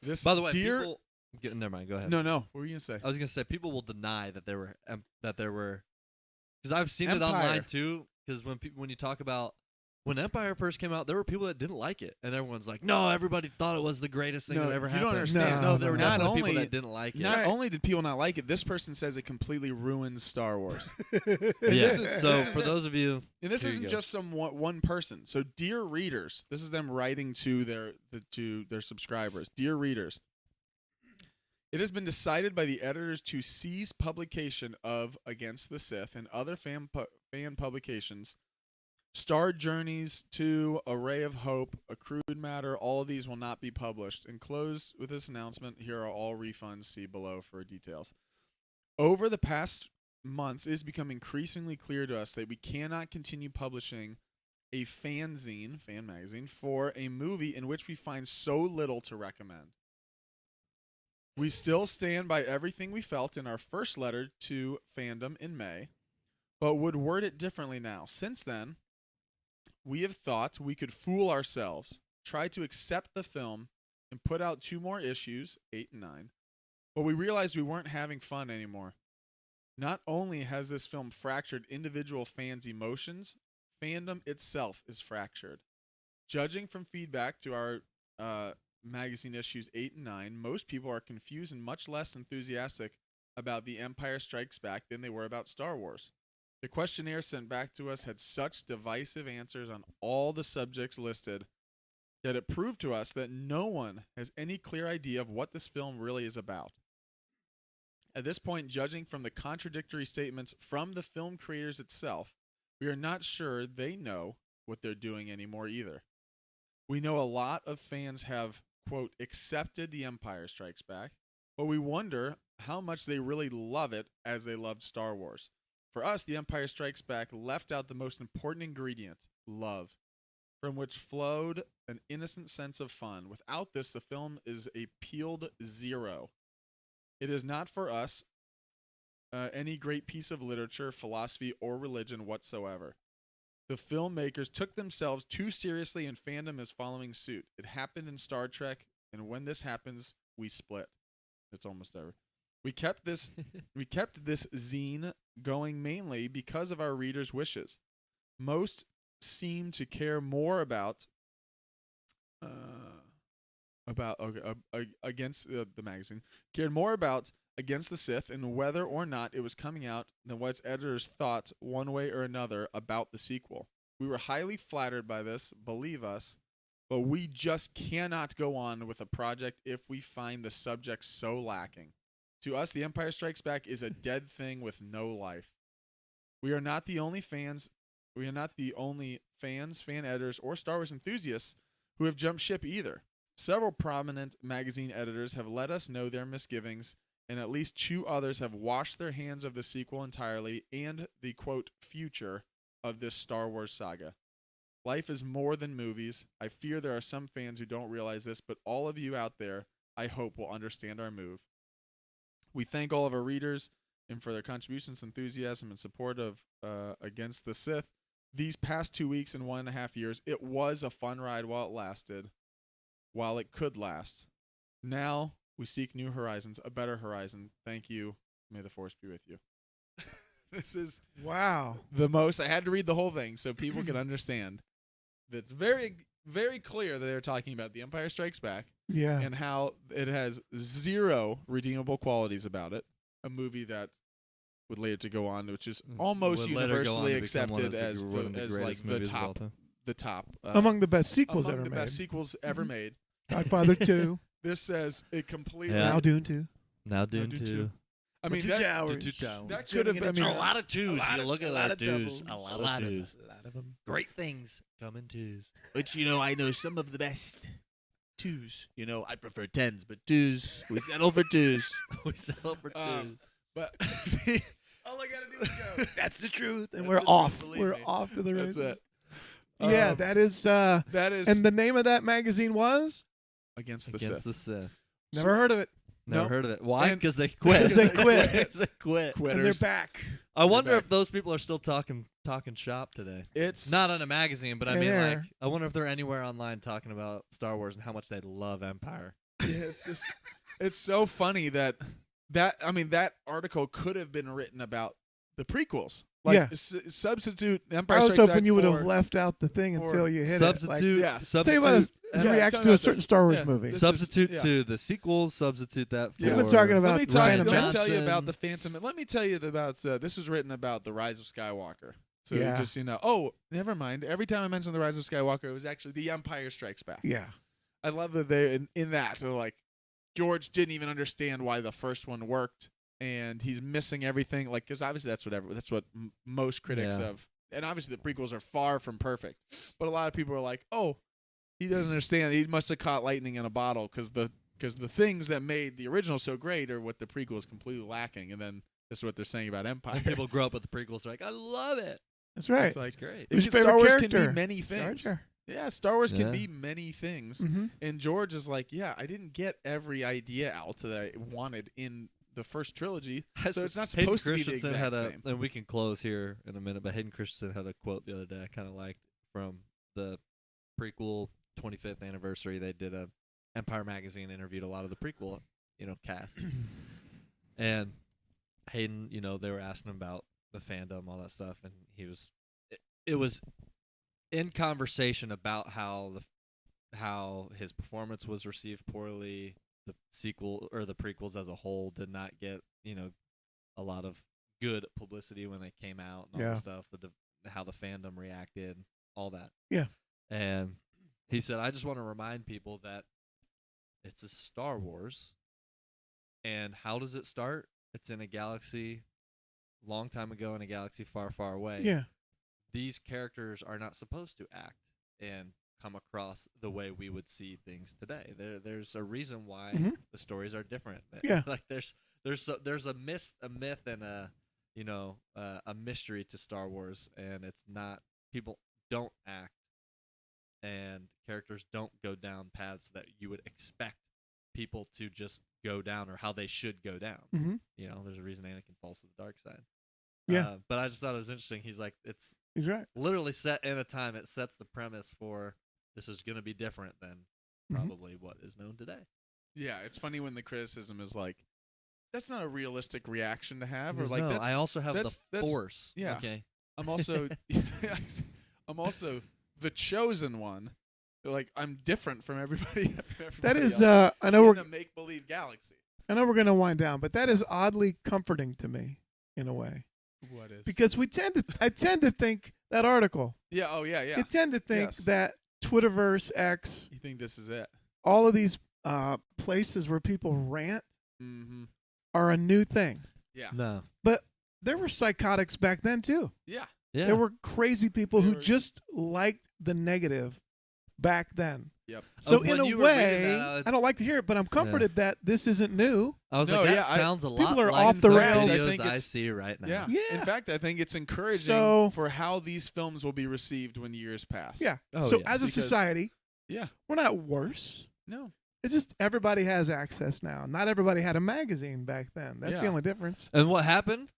Speaker 2: This
Speaker 5: By the way,
Speaker 2: dear
Speaker 5: people. Never mind. Go ahead.
Speaker 2: No. What were you gonna say?
Speaker 5: I was gonna say people will deny that there were because I've seen it
Speaker 2: Empire.
Speaker 5: online too. Because when you talk about when Empire first came out, there were people that didn't like it, and everyone's like, "No, everybody thought it was the greatest thing
Speaker 2: No,
Speaker 5: that ever
Speaker 2: you
Speaker 5: happened."
Speaker 2: don't understand.
Speaker 5: No, there were
Speaker 2: Not
Speaker 5: definitely
Speaker 2: only-
Speaker 5: people that didn't like it.
Speaker 2: Not only did people not like it, this person says it completely ruins Star Wars.
Speaker 5: Yeah.
Speaker 2: this is-
Speaker 5: So
Speaker 2: this is
Speaker 5: for
Speaker 2: this.
Speaker 5: those of you,
Speaker 2: And this
Speaker 5: Here you
Speaker 2: isn't
Speaker 5: go.
Speaker 2: just some one person. So, dear readers, this is them writing to their subscribers. Dear readers, it has been decided by the editors to cease publication of Against the Sith and other fan publications. Star Journeys 2, Array of Hope, Accrued Matter, all of these will not be published. And close with this announcement. Here are all refunds. See below for details. Over the past months, it has become increasingly clear to us that we cannot continue publishing a fan magazine, for a movie in which we find so little to recommend. We still stand by everything we felt in our first letter to fandom in May, but would word it differently now. Since then, we have thought we could fool ourselves, try to accept the film, and put out 2 more issues, 8 and 9, but we realized we weren't having fun anymore. Not only has this film fractured individual fans' emotions, fandom itself is fractured. Judging from feedback to our magazine issues 8 and 9, most people are confused and much less enthusiastic about The Empire Strikes Back than they were about Star Wars. The questionnaire sent back to us had such divisive answers on all the subjects listed that it proved to us that no one has any clear idea of what this film really is about. At this point, judging from the contradictory statements from the film creators itself, we are not sure they know what they're doing anymore either. We know a lot of fans have, quote, accepted The Empire Strikes Back, but we wonder how much they really love it as they loved Star Wars. For us, The Empire Strikes Back left out the most important ingredient, love, from which flowed an innocent sense of fun. Without this, the film is a peeled 0. It is not for us any great piece of literature, philosophy, or religion whatsoever. The filmmakers took themselves too seriously, and fandom is following suit. It happened in Star Trek, and when this happens, we split. It's almost over. We kept this zine going mainly because of our readers' wishes. Most seem to care more about Against the magazine, cared more about Against the Sith and whether or not it was coming out than what its editors thought one way or another about the sequel. We were highly flattered by this, believe us, but we just cannot go on with a project if we find the subject so lacking. To us, The Empire Strikes Back is a dead thing with no life. We are not the only fans, fan editors, or Star Wars enthusiasts who have jumped ship either. Several prominent magazine editors have let us know their misgivings, and at least 2 others have washed their hands of the sequel entirely and the, quote, future of this Star Wars saga. Life is more than movies. I fear there are some fans who don't realize this, but all of you out there, I hope, will understand our move. We thank all of our readers and for their contributions, enthusiasm, and support of Against the Sith. These past 2 weeks and 1.5 years, it was a fun ride while it lasted, while it could last. Now we seek new horizons, a better horizon. Thank you. May the Force be with you. This is
Speaker 3: Wow.
Speaker 2: the most. I had to read the whole thing so people can understand. It's very, very clear that they're talking about The Empire Strikes Back
Speaker 3: Yeah.
Speaker 2: and how it has 0 redeemable qualities about it. A movie that would later to go on, which is almost
Speaker 5: Would later go on
Speaker 2: universally
Speaker 5: to become one
Speaker 2: accepted as
Speaker 5: one of the
Speaker 2: like
Speaker 5: greatest
Speaker 2: the
Speaker 5: movies of all
Speaker 2: top,
Speaker 5: time.
Speaker 2: the top
Speaker 3: Among the best sequels
Speaker 2: among
Speaker 3: ever
Speaker 2: the
Speaker 3: made.
Speaker 2: best sequels ever made.
Speaker 3: Godfather 2.
Speaker 2: This says it completely.
Speaker 5: Yeah.
Speaker 3: Now Dune 2.
Speaker 5: Now Dune
Speaker 2: Dune 2.
Speaker 5: 2.
Speaker 2: I mean,
Speaker 3: Two
Speaker 2: that,
Speaker 3: towers.
Speaker 2: that could have been
Speaker 3: I mean,
Speaker 5: A lot of twos. You look at
Speaker 3: a
Speaker 5: a
Speaker 3: lot
Speaker 5: lot
Speaker 3: of
Speaker 5: of twos.
Speaker 3: doubles.
Speaker 5: A lot of twos.
Speaker 3: A lot of them.
Speaker 5: Great things come in twos.
Speaker 4: But I know some of the best twos. I prefer tens, but twos. We settle for twos.
Speaker 5: We settle for twos.
Speaker 2: but
Speaker 3: All I gotta do is go. That's the truth, and
Speaker 2: That's
Speaker 3: we're
Speaker 2: the truth,
Speaker 3: off.
Speaker 2: believe
Speaker 3: We're
Speaker 2: me.
Speaker 3: off to the
Speaker 2: That's
Speaker 3: races.
Speaker 2: it.
Speaker 3: Yeah, that is.
Speaker 2: that is
Speaker 3: And the name of that magazine was?
Speaker 2: against the
Speaker 5: Against
Speaker 2: Sith.
Speaker 5: the Sith.
Speaker 3: Never heard of it.
Speaker 5: Never
Speaker 2: Nope.
Speaker 5: heard of it. Why?
Speaker 2: And-
Speaker 5: Because they quit.
Speaker 3: 'Cause they quit.
Speaker 5: 'Cause they quit.
Speaker 3: And they're
Speaker 2: Quitters.
Speaker 3: back.
Speaker 5: I wonder
Speaker 2: back.
Speaker 5: if those people are still talking shop today.
Speaker 2: It's
Speaker 5: Not on a magazine, but I
Speaker 3: Yeah,
Speaker 5: mean,
Speaker 3: they
Speaker 5: like,
Speaker 3: are.
Speaker 5: I wonder if they're anywhere online talking about Star Wars and how much they love Empire.
Speaker 2: yeah, it's just it's so funny that that article could have been written about the prequels. Like
Speaker 3: Yeah.
Speaker 2: substitute Empire
Speaker 3: I was
Speaker 2: Strikes
Speaker 3: hoping
Speaker 2: Back
Speaker 3: you would have
Speaker 2: for-
Speaker 3: left out the thing
Speaker 2: for
Speaker 3: until you hit
Speaker 5: Substitute.
Speaker 2: yeah.
Speaker 3: it.
Speaker 5: Substitute.
Speaker 3: Tell you about his
Speaker 2: Yeah,
Speaker 3: reacts
Speaker 2: tell
Speaker 3: to
Speaker 2: me
Speaker 3: a
Speaker 2: about
Speaker 3: certain
Speaker 2: this.
Speaker 3: Star Wars
Speaker 2: Yeah,
Speaker 3: movie.
Speaker 2: this is-
Speaker 5: Substitute
Speaker 2: yeah.
Speaker 5: to the sequels. Substitute that for.
Speaker 2: Yeah.
Speaker 3: We're talking about
Speaker 2: Let me tell
Speaker 3: Ryan
Speaker 2: you. Let me
Speaker 3: Johnson.
Speaker 2: tell you about the Phantom. Let me tell you about. This was written about the Rise of Skywalker. So
Speaker 3: Yeah.
Speaker 2: just oh, never mind. Every time I mention the Rise of Skywalker, it was actually the Empire Strikes Back.
Speaker 3: Yeah.
Speaker 2: I love that they in that they're like George didn't even understand why the first one worked, and he's missing everything. Like because obviously that's what most critics
Speaker 5: Yeah.
Speaker 2: of, and obviously the prequels are far from perfect. But a lot of people are like, oh, he doesn't understand. He must have caught lightning in a bottle because the things that made the original so great are what the prequel is completely lacking. And then this is what they're saying about Empire.
Speaker 5: When people grow up with the prequels, they're like, I love it.
Speaker 3: That's right.
Speaker 2: It's like
Speaker 5: Great.
Speaker 3: Who's your
Speaker 2: Star
Speaker 3: favorite
Speaker 2: Wars
Speaker 3: character?
Speaker 2: can be many
Speaker 3: Jar
Speaker 2: things.
Speaker 3: Jar.
Speaker 2: Yeah, Star Wars
Speaker 5: Yeah.
Speaker 2: can be many things.
Speaker 3: Mm-hmm.
Speaker 2: And George is like, yeah, I didn't get every idea out that I wanted in the first trilogy, so it's not
Speaker 5: Hayden
Speaker 2: supposed to be the
Speaker 5: Christensen
Speaker 2: exact
Speaker 5: had
Speaker 2: same.
Speaker 5: and we can close here in a minute, but Hayden Christensen had a quote the other day I kind of liked from the prequel 25th anniversary. They did a Empire magazine, interviewed a lot of the prequel, cast. And Hayden, they were asking him about the fandom, all that stuff, and he was it was in conversation about how his performance was received poorly. The sequel or the prequels as a whole did not get a lot of good publicity when they came out and all
Speaker 3: Yeah.
Speaker 5: the stuff. How the fandom reacted, all that.
Speaker 3: Yeah.
Speaker 5: And he said, I just want to remind people that it's a Star Wars. And how does it start? It's in a galaxy long time ago in a galaxy far, far away.
Speaker 3: Yeah.
Speaker 5: These characters are not supposed to act and come across the way we would see things today. There's a reason why
Speaker 3: Mhm.
Speaker 5: the stories are different.
Speaker 3: Yeah.
Speaker 5: Like there's a myth and a mystery to Star Wars, and it's not, people don't act and characters don't go down paths that you would expect people to just go down or how they should go down.
Speaker 3: Mm-hmm.
Speaker 5: There's a reason Anakin falls to the dark side.
Speaker 3: Yeah.
Speaker 5: But I just thought it was interesting. He's like, it's
Speaker 3: He's right.
Speaker 5: literally set in a time. It sets the premise for this is going to be different than
Speaker 3: Mhm.
Speaker 5: probably what is known today.
Speaker 2: Yeah, it's funny when the criticism is like, "That's not a realistic reaction to have,"
Speaker 5: He
Speaker 2: or
Speaker 5: goes,
Speaker 2: like,
Speaker 5: no,
Speaker 2: "That's."
Speaker 5: I also have the
Speaker 2: that's-
Speaker 5: Force.
Speaker 2: yeah.
Speaker 5: Okay.
Speaker 2: I'm also, I'm also the chosen one. Like I'm different from everybody.
Speaker 3: That is,
Speaker 2: else
Speaker 3: I know
Speaker 2: in
Speaker 3: we're
Speaker 2: a make believe galaxy.
Speaker 3: going to wind down, but that is oddly comforting to me in a way
Speaker 2: What is?
Speaker 3: because I tend to think that article.
Speaker 2: Yeah. Oh yeah. Yeah.
Speaker 3: I tend to think
Speaker 2: Yes.
Speaker 3: that Twitterverse, X,
Speaker 2: You think this is it?
Speaker 3: all of these places where people rant
Speaker 2: Mm-hmm.
Speaker 3: are a new thing.
Speaker 2: Yeah.
Speaker 5: No.
Speaker 3: But there were psychotics back then too.
Speaker 2: Yeah.
Speaker 5: Yeah.
Speaker 3: There were crazy people
Speaker 2: There
Speaker 3: who
Speaker 2: were-
Speaker 3: just liked the negative back then.
Speaker 2: Yep.
Speaker 3: So
Speaker 5: when
Speaker 3: in a
Speaker 5: you were reading
Speaker 3: way,
Speaker 5: that,
Speaker 3: I don't like to hear it, but I'm comforted that this isn't new.
Speaker 5: I was
Speaker 2: No,
Speaker 5: like, that
Speaker 2: yeah,
Speaker 5: sounds a lot
Speaker 3: people are
Speaker 5: like
Speaker 3: off the
Speaker 5: some
Speaker 3: rails.
Speaker 2: I
Speaker 5: videos
Speaker 2: think
Speaker 5: I
Speaker 2: it's-
Speaker 5: see right now.
Speaker 2: Yeah.
Speaker 3: Yeah.
Speaker 2: In fact, I think it's encouraging
Speaker 3: So-
Speaker 2: for how these films will be received when years pass.
Speaker 3: Yeah.
Speaker 5: Oh,
Speaker 3: so
Speaker 5: yeah.
Speaker 3: as a
Speaker 2: Because-
Speaker 3: society,
Speaker 2: Yeah.
Speaker 3: we're not worse.
Speaker 2: No.
Speaker 3: It's just everybody has access now. Not everybody had a magazine back then. That's the
Speaker 2: Yeah.
Speaker 3: only difference.
Speaker 5: And what happened?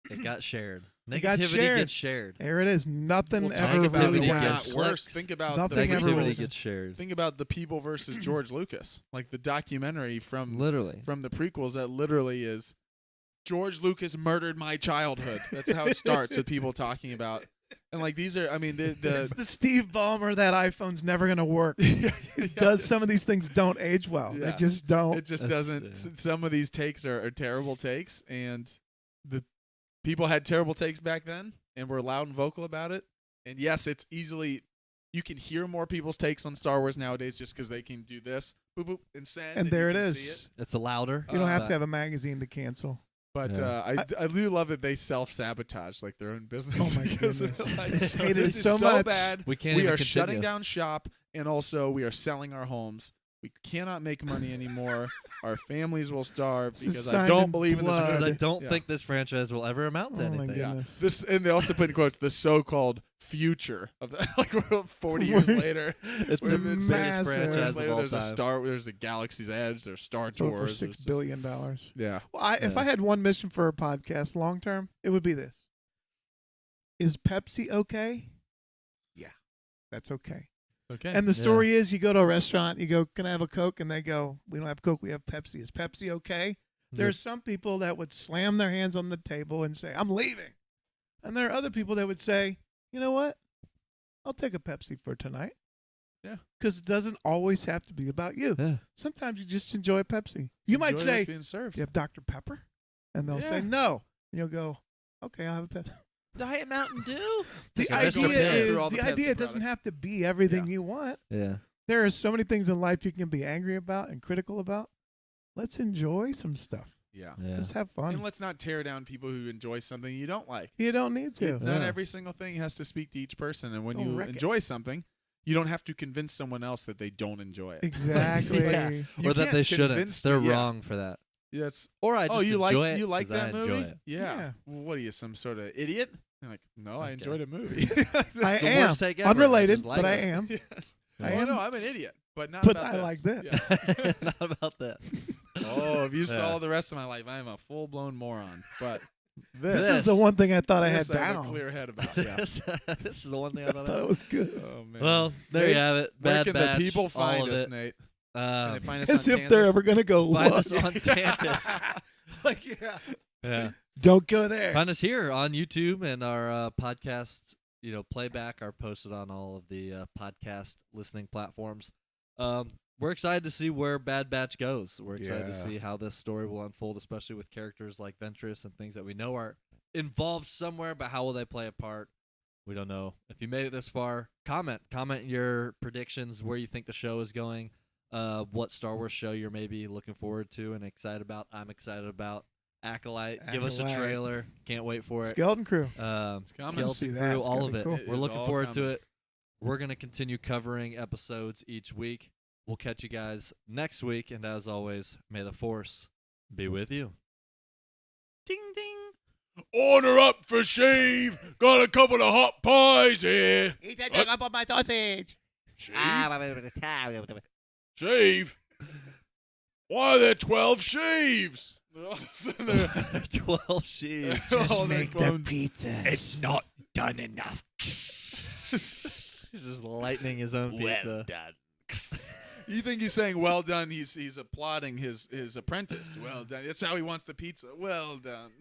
Speaker 5: It got shared.
Speaker 3: It got
Speaker 5: Negativity
Speaker 3: shared.
Speaker 5: gets shared.
Speaker 3: There it is. Nothing
Speaker 2: Well, talk
Speaker 3: ever
Speaker 2: about
Speaker 3: really
Speaker 5: negativity
Speaker 2: it
Speaker 5: gets
Speaker 3: lasts.
Speaker 2: got worse.
Speaker 5: clicks.
Speaker 2: Think about
Speaker 3: Nothing
Speaker 2: the
Speaker 3: ever
Speaker 2: people,
Speaker 3: was.
Speaker 5: Negativity gets shared.
Speaker 2: Think about the people versus George Lucas, like the documentary from
Speaker 5: Literally.
Speaker 2: the prequels that literally is George Lucas murdered my childhood. That's how it starts with people talking about, and like these are, I mean,
Speaker 3: It's
Speaker 2: the
Speaker 3: the Steve Ballmer that iPhone's never going to work. Does some of these things don't age well. They
Speaker 2: Yes.
Speaker 3: just don't.
Speaker 2: it just
Speaker 5: That's-
Speaker 2: doesn't.
Speaker 5: yeah.
Speaker 2: Some of these takes are terrible takes, and the people had terrible takes back then, and were loud and vocal about it. And yes, it's easily you can hear more people's takes on Star Wars nowadays just because they can do this, boop boop, and send,
Speaker 3: and there
Speaker 2: you
Speaker 3: it
Speaker 2: can see
Speaker 3: is.
Speaker 5: It's a louder.
Speaker 3: You don't have
Speaker 5: but
Speaker 3: to have a magazine to cancel.
Speaker 2: But
Speaker 5: Yeah.
Speaker 2: I do love that they self-sabotage like their own business.
Speaker 3: Oh my
Speaker 2: because they're
Speaker 3: goodness.
Speaker 2: like,
Speaker 3: I just hated it
Speaker 2: this is
Speaker 3: so
Speaker 2: so
Speaker 3: much.
Speaker 2: bad.
Speaker 5: We can't
Speaker 2: We
Speaker 5: even
Speaker 2: are shutting
Speaker 5: continue.
Speaker 2: down shop, and also we are selling our homes. We cannot make money anymore. Our families will starve
Speaker 3: This is
Speaker 2: because I
Speaker 3: signed
Speaker 2: don't
Speaker 3: in
Speaker 2: believe in this.
Speaker 3: blood.
Speaker 5: Because I
Speaker 2: movie.
Speaker 5: don't
Speaker 2: Yeah.
Speaker 5: think this franchise will ever amount to
Speaker 3: Oh my
Speaker 5: anything.
Speaker 2: Yeah.
Speaker 3: goodness.
Speaker 2: This, and they also put in quotes the so-called future of the, like we're 40 years later.
Speaker 5: It's
Speaker 2: Where
Speaker 5: the
Speaker 2: it's-
Speaker 5: biggest
Speaker 3: massive.
Speaker 5: franchise
Speaker 2: years
Speaker 5: of
Speaker 2: later,
Speaker 5: all
Speaker 2: there's
Speaker 5: time.
Speaker 2: there's a Galaxy's Edge, there's Star
Speaker 3: Over
Speaker 2: Tours,
Speaker 3: $6
Speaker 2: there's just-
Speaker 3: billion.
Speaker 2: Yeah.
Speaker 3: Well, if
Speaker 5: Yeah.
Speaker 3: I had one mission for a podcast long term, it would be this: is Pepsi okay? Yeah, that's okay.
Speaker 2: Okay.
Speaker 3: And the story is, you go to a restaurant, you go, "Can I have a Coke?" And they go, "We don't have Coke, we have Pepsi." Is Pepsi okay? There's some people that would slam their hands on the table and say, "I'm leaving," and there are other people that would say, "You know what? I'll take a Pepsi for tonight."
Speaker 2: Yeah.
Speaker 3: Because it doesn't always have to be about you.
Speaker 5: Yeah.
Speaker 3: Sometimes you just enjoy Pepsi. You might
Speaker 2: Enjoy
Speaker 3: say,
Speaker 2: what's being served.
Speaker 3: "You have Dr. Pepper?" And they'll say,
Speaker 2: Yeah.
Speaker 3: "No." And you'll go, "Okay, I'll have a Pepsi."
Speaker 4: Diet Mountain Dew.
Speaker 3: The
Speaker 5: So Mr.
Speaker 3: idea
Speaker 5: Pibb.
Speaker 3: is,
Speaker 2: Through all the
Speaker 3: the
Speaker 2: Pepsi
Speaker 3: idea it doesn't
Speaker 2: products.
Speaker 3: have to be everything
Speaker 2: Yeah.
Speaker 3: you want.
Speaker 5: Yeah.
Speaker 3: There are so many things in life you can be angry about and critical about. Let's enjoy some stuff.
Speaker 2: Yeah.
Speaker 5: Yeah.
Speaker 3: Let's have
Speaker 2: And
Speaker 3: fun.
Speaker 2: let's not tear down people who enjoy something you don't like.
Speaker 3: You don't need to.
Speaker 2: Not
Speaker 5: Yeah.
Speaker 2: every single thing has to speak to each person. And when
Speaker 3: Don't
Speaker 2: you
Speaker 3: wreck it.
Speaker 2: enjoy something, you don't have to convince someone else that they don't enjoy it.
Speaker 3: Exactly.
Speaker 2: Yeah.
Speaker 5: Or
Speaker 2: You
Speaker 5: that
Speaker 2: can't
Speaker 5: they shouldn't.
Speaker 2: convince
Speaker 5: They're
Speaker 2: me- yeah.
Speaker 5: wrong for that.
Speaker 2: Yeah, it's,
Speaker 5: Or I just
Speaker 2: oh, you like
Speaker 5: enjoy it
Speaker 2: you like
Speaker 5: 'cause I
Speaker 2: that
Speaker 5: enjoy
Speaker 2: movie?
Speaker 5: it.
Speaker 2: Yeah.
Speaker 3: Yeah.
Speaker 2: Well, what are you, some sort of idiot? I'm like, no, I
Speaker 5: Okay.
Speaker 2: enjoyed a movie.
Speaker 3: I
Speaker 5: the
Speaker 3: am.
Speaker 5: worst take ever. I
Speaker 3: Unrelated,
Speaker 5: just like
Speaker 3: but I
Speaker 5: it.
Speaker 3: am.
Speaker 2: Yes.
Speaker 3: I
Speaker 2: Oh,
Speaker 3: am.
Speaker 2: no, I'm an idiot, but not
Speaker 3: But
Speaker 2: about
Speaker 3: I
Speaker 2: this.
Speaker 3: like that.
Speaker 2: Yeah.
Speaker 5: Not about that.
Speaker 2: Oh, if you
Speaker 5: Yeah.
Speaker 2: saw the rest of my life, I am a full-blown moron. But
Speaker 3: This is the one thing I thought I had
Speaker 2: this I have
Speaker 3: down.
Speaker 2: a clear head about. Yeah.
Speaker 5: This is the one thing I
Speaker 3: I
Speaker 5: thought
Speaker 3: thought
Speaker 5: of.
Speaker 3: it was good.
Speaker 2: Oh, man.
Speaker 5: Well, there you
Speaker 2: Nate,
Speaker 5: have it.
Speaker 2: where
Speaker 5: Bad
Speaker 2: can
Speaker 5: Batch,
Speaker 2: the people
Speaker 5: all
Speaker 2: find
Speaker 5: of
Speaker 2: us,
Speaker 5: it.
Speaker 2: Nate? Can they find us
Speaker 3: As
Speaker 2: on
Speaker 3: if they're
Speaker 2: Tantus?
Speaker 3: ever going to go
Speaker 5: Find
Speaker 3: look.
Speaker 5: us on Tantus.
Speaker 3: Like, yeah.
Speaker 5: Yeah.
Speaker 3: Don't go there.
Speaker 5: Find us here on YouTube, and our podcast, playback are posted on all of the podcast listening platforms. We're excited to see where Bad Batch goes. We're excited to
Speaker 2: Yeah.
Speaker 5: see how this story will unfold, especially with characters like Ventress and things that we know are involved somewhere, but how will they play a part? We don't know. If you made it this far, comment your predictions, where you think the show is going, what Star Wars show you're maybe looking forward to and excited about. I'm excited about Acolyte. Give us a
Speaker 3: Acolyte.
Speaker 5: trailer. Can't wait for it.
Speaker 3: Skeleton Crew.
Speaker 2: coming.
Speaker 5: Skeleton
Speaker 3: See that.
Speaker 5: Crew,
Speaker 3: It's
Speaker 5: all
Speaker 3: gonna
Speaker 5: of
Speaker 3: be
Speaker 5: it.
Speaker 3: cool.
Speaker 2: It
Speaker 5: We're
Speaker 2: is
Speaker 5: looking
Speaker 2: all
Speaker 5: forward to
Speaker 2: coming.
Speaker 5: it. We're going to continue covering episodes each week. We'll catch you guys next week, and as always, may the Force be with you.
Speaker 2: Ding ding. Order up for shave. Got a couple of hot pies here.
Speaker 4: Eat that up on my sausage.
Speaker 2: Shave.
Speaker 4: Ah,
Speaker 2: Shave. Why are there 12 shaves?
Speaker 5: 12 sheep.
Speaker 2: All that clone-
Speaker 4: pizza.
Speaker 1: It's not done enough.
Speaker 5: He's just lightning his own pizza.
Speaker 1: done.
Speaker 2: You think he's saying well done? He's applauding his apprentice. Well done. That's how he wants the pizza. Well done.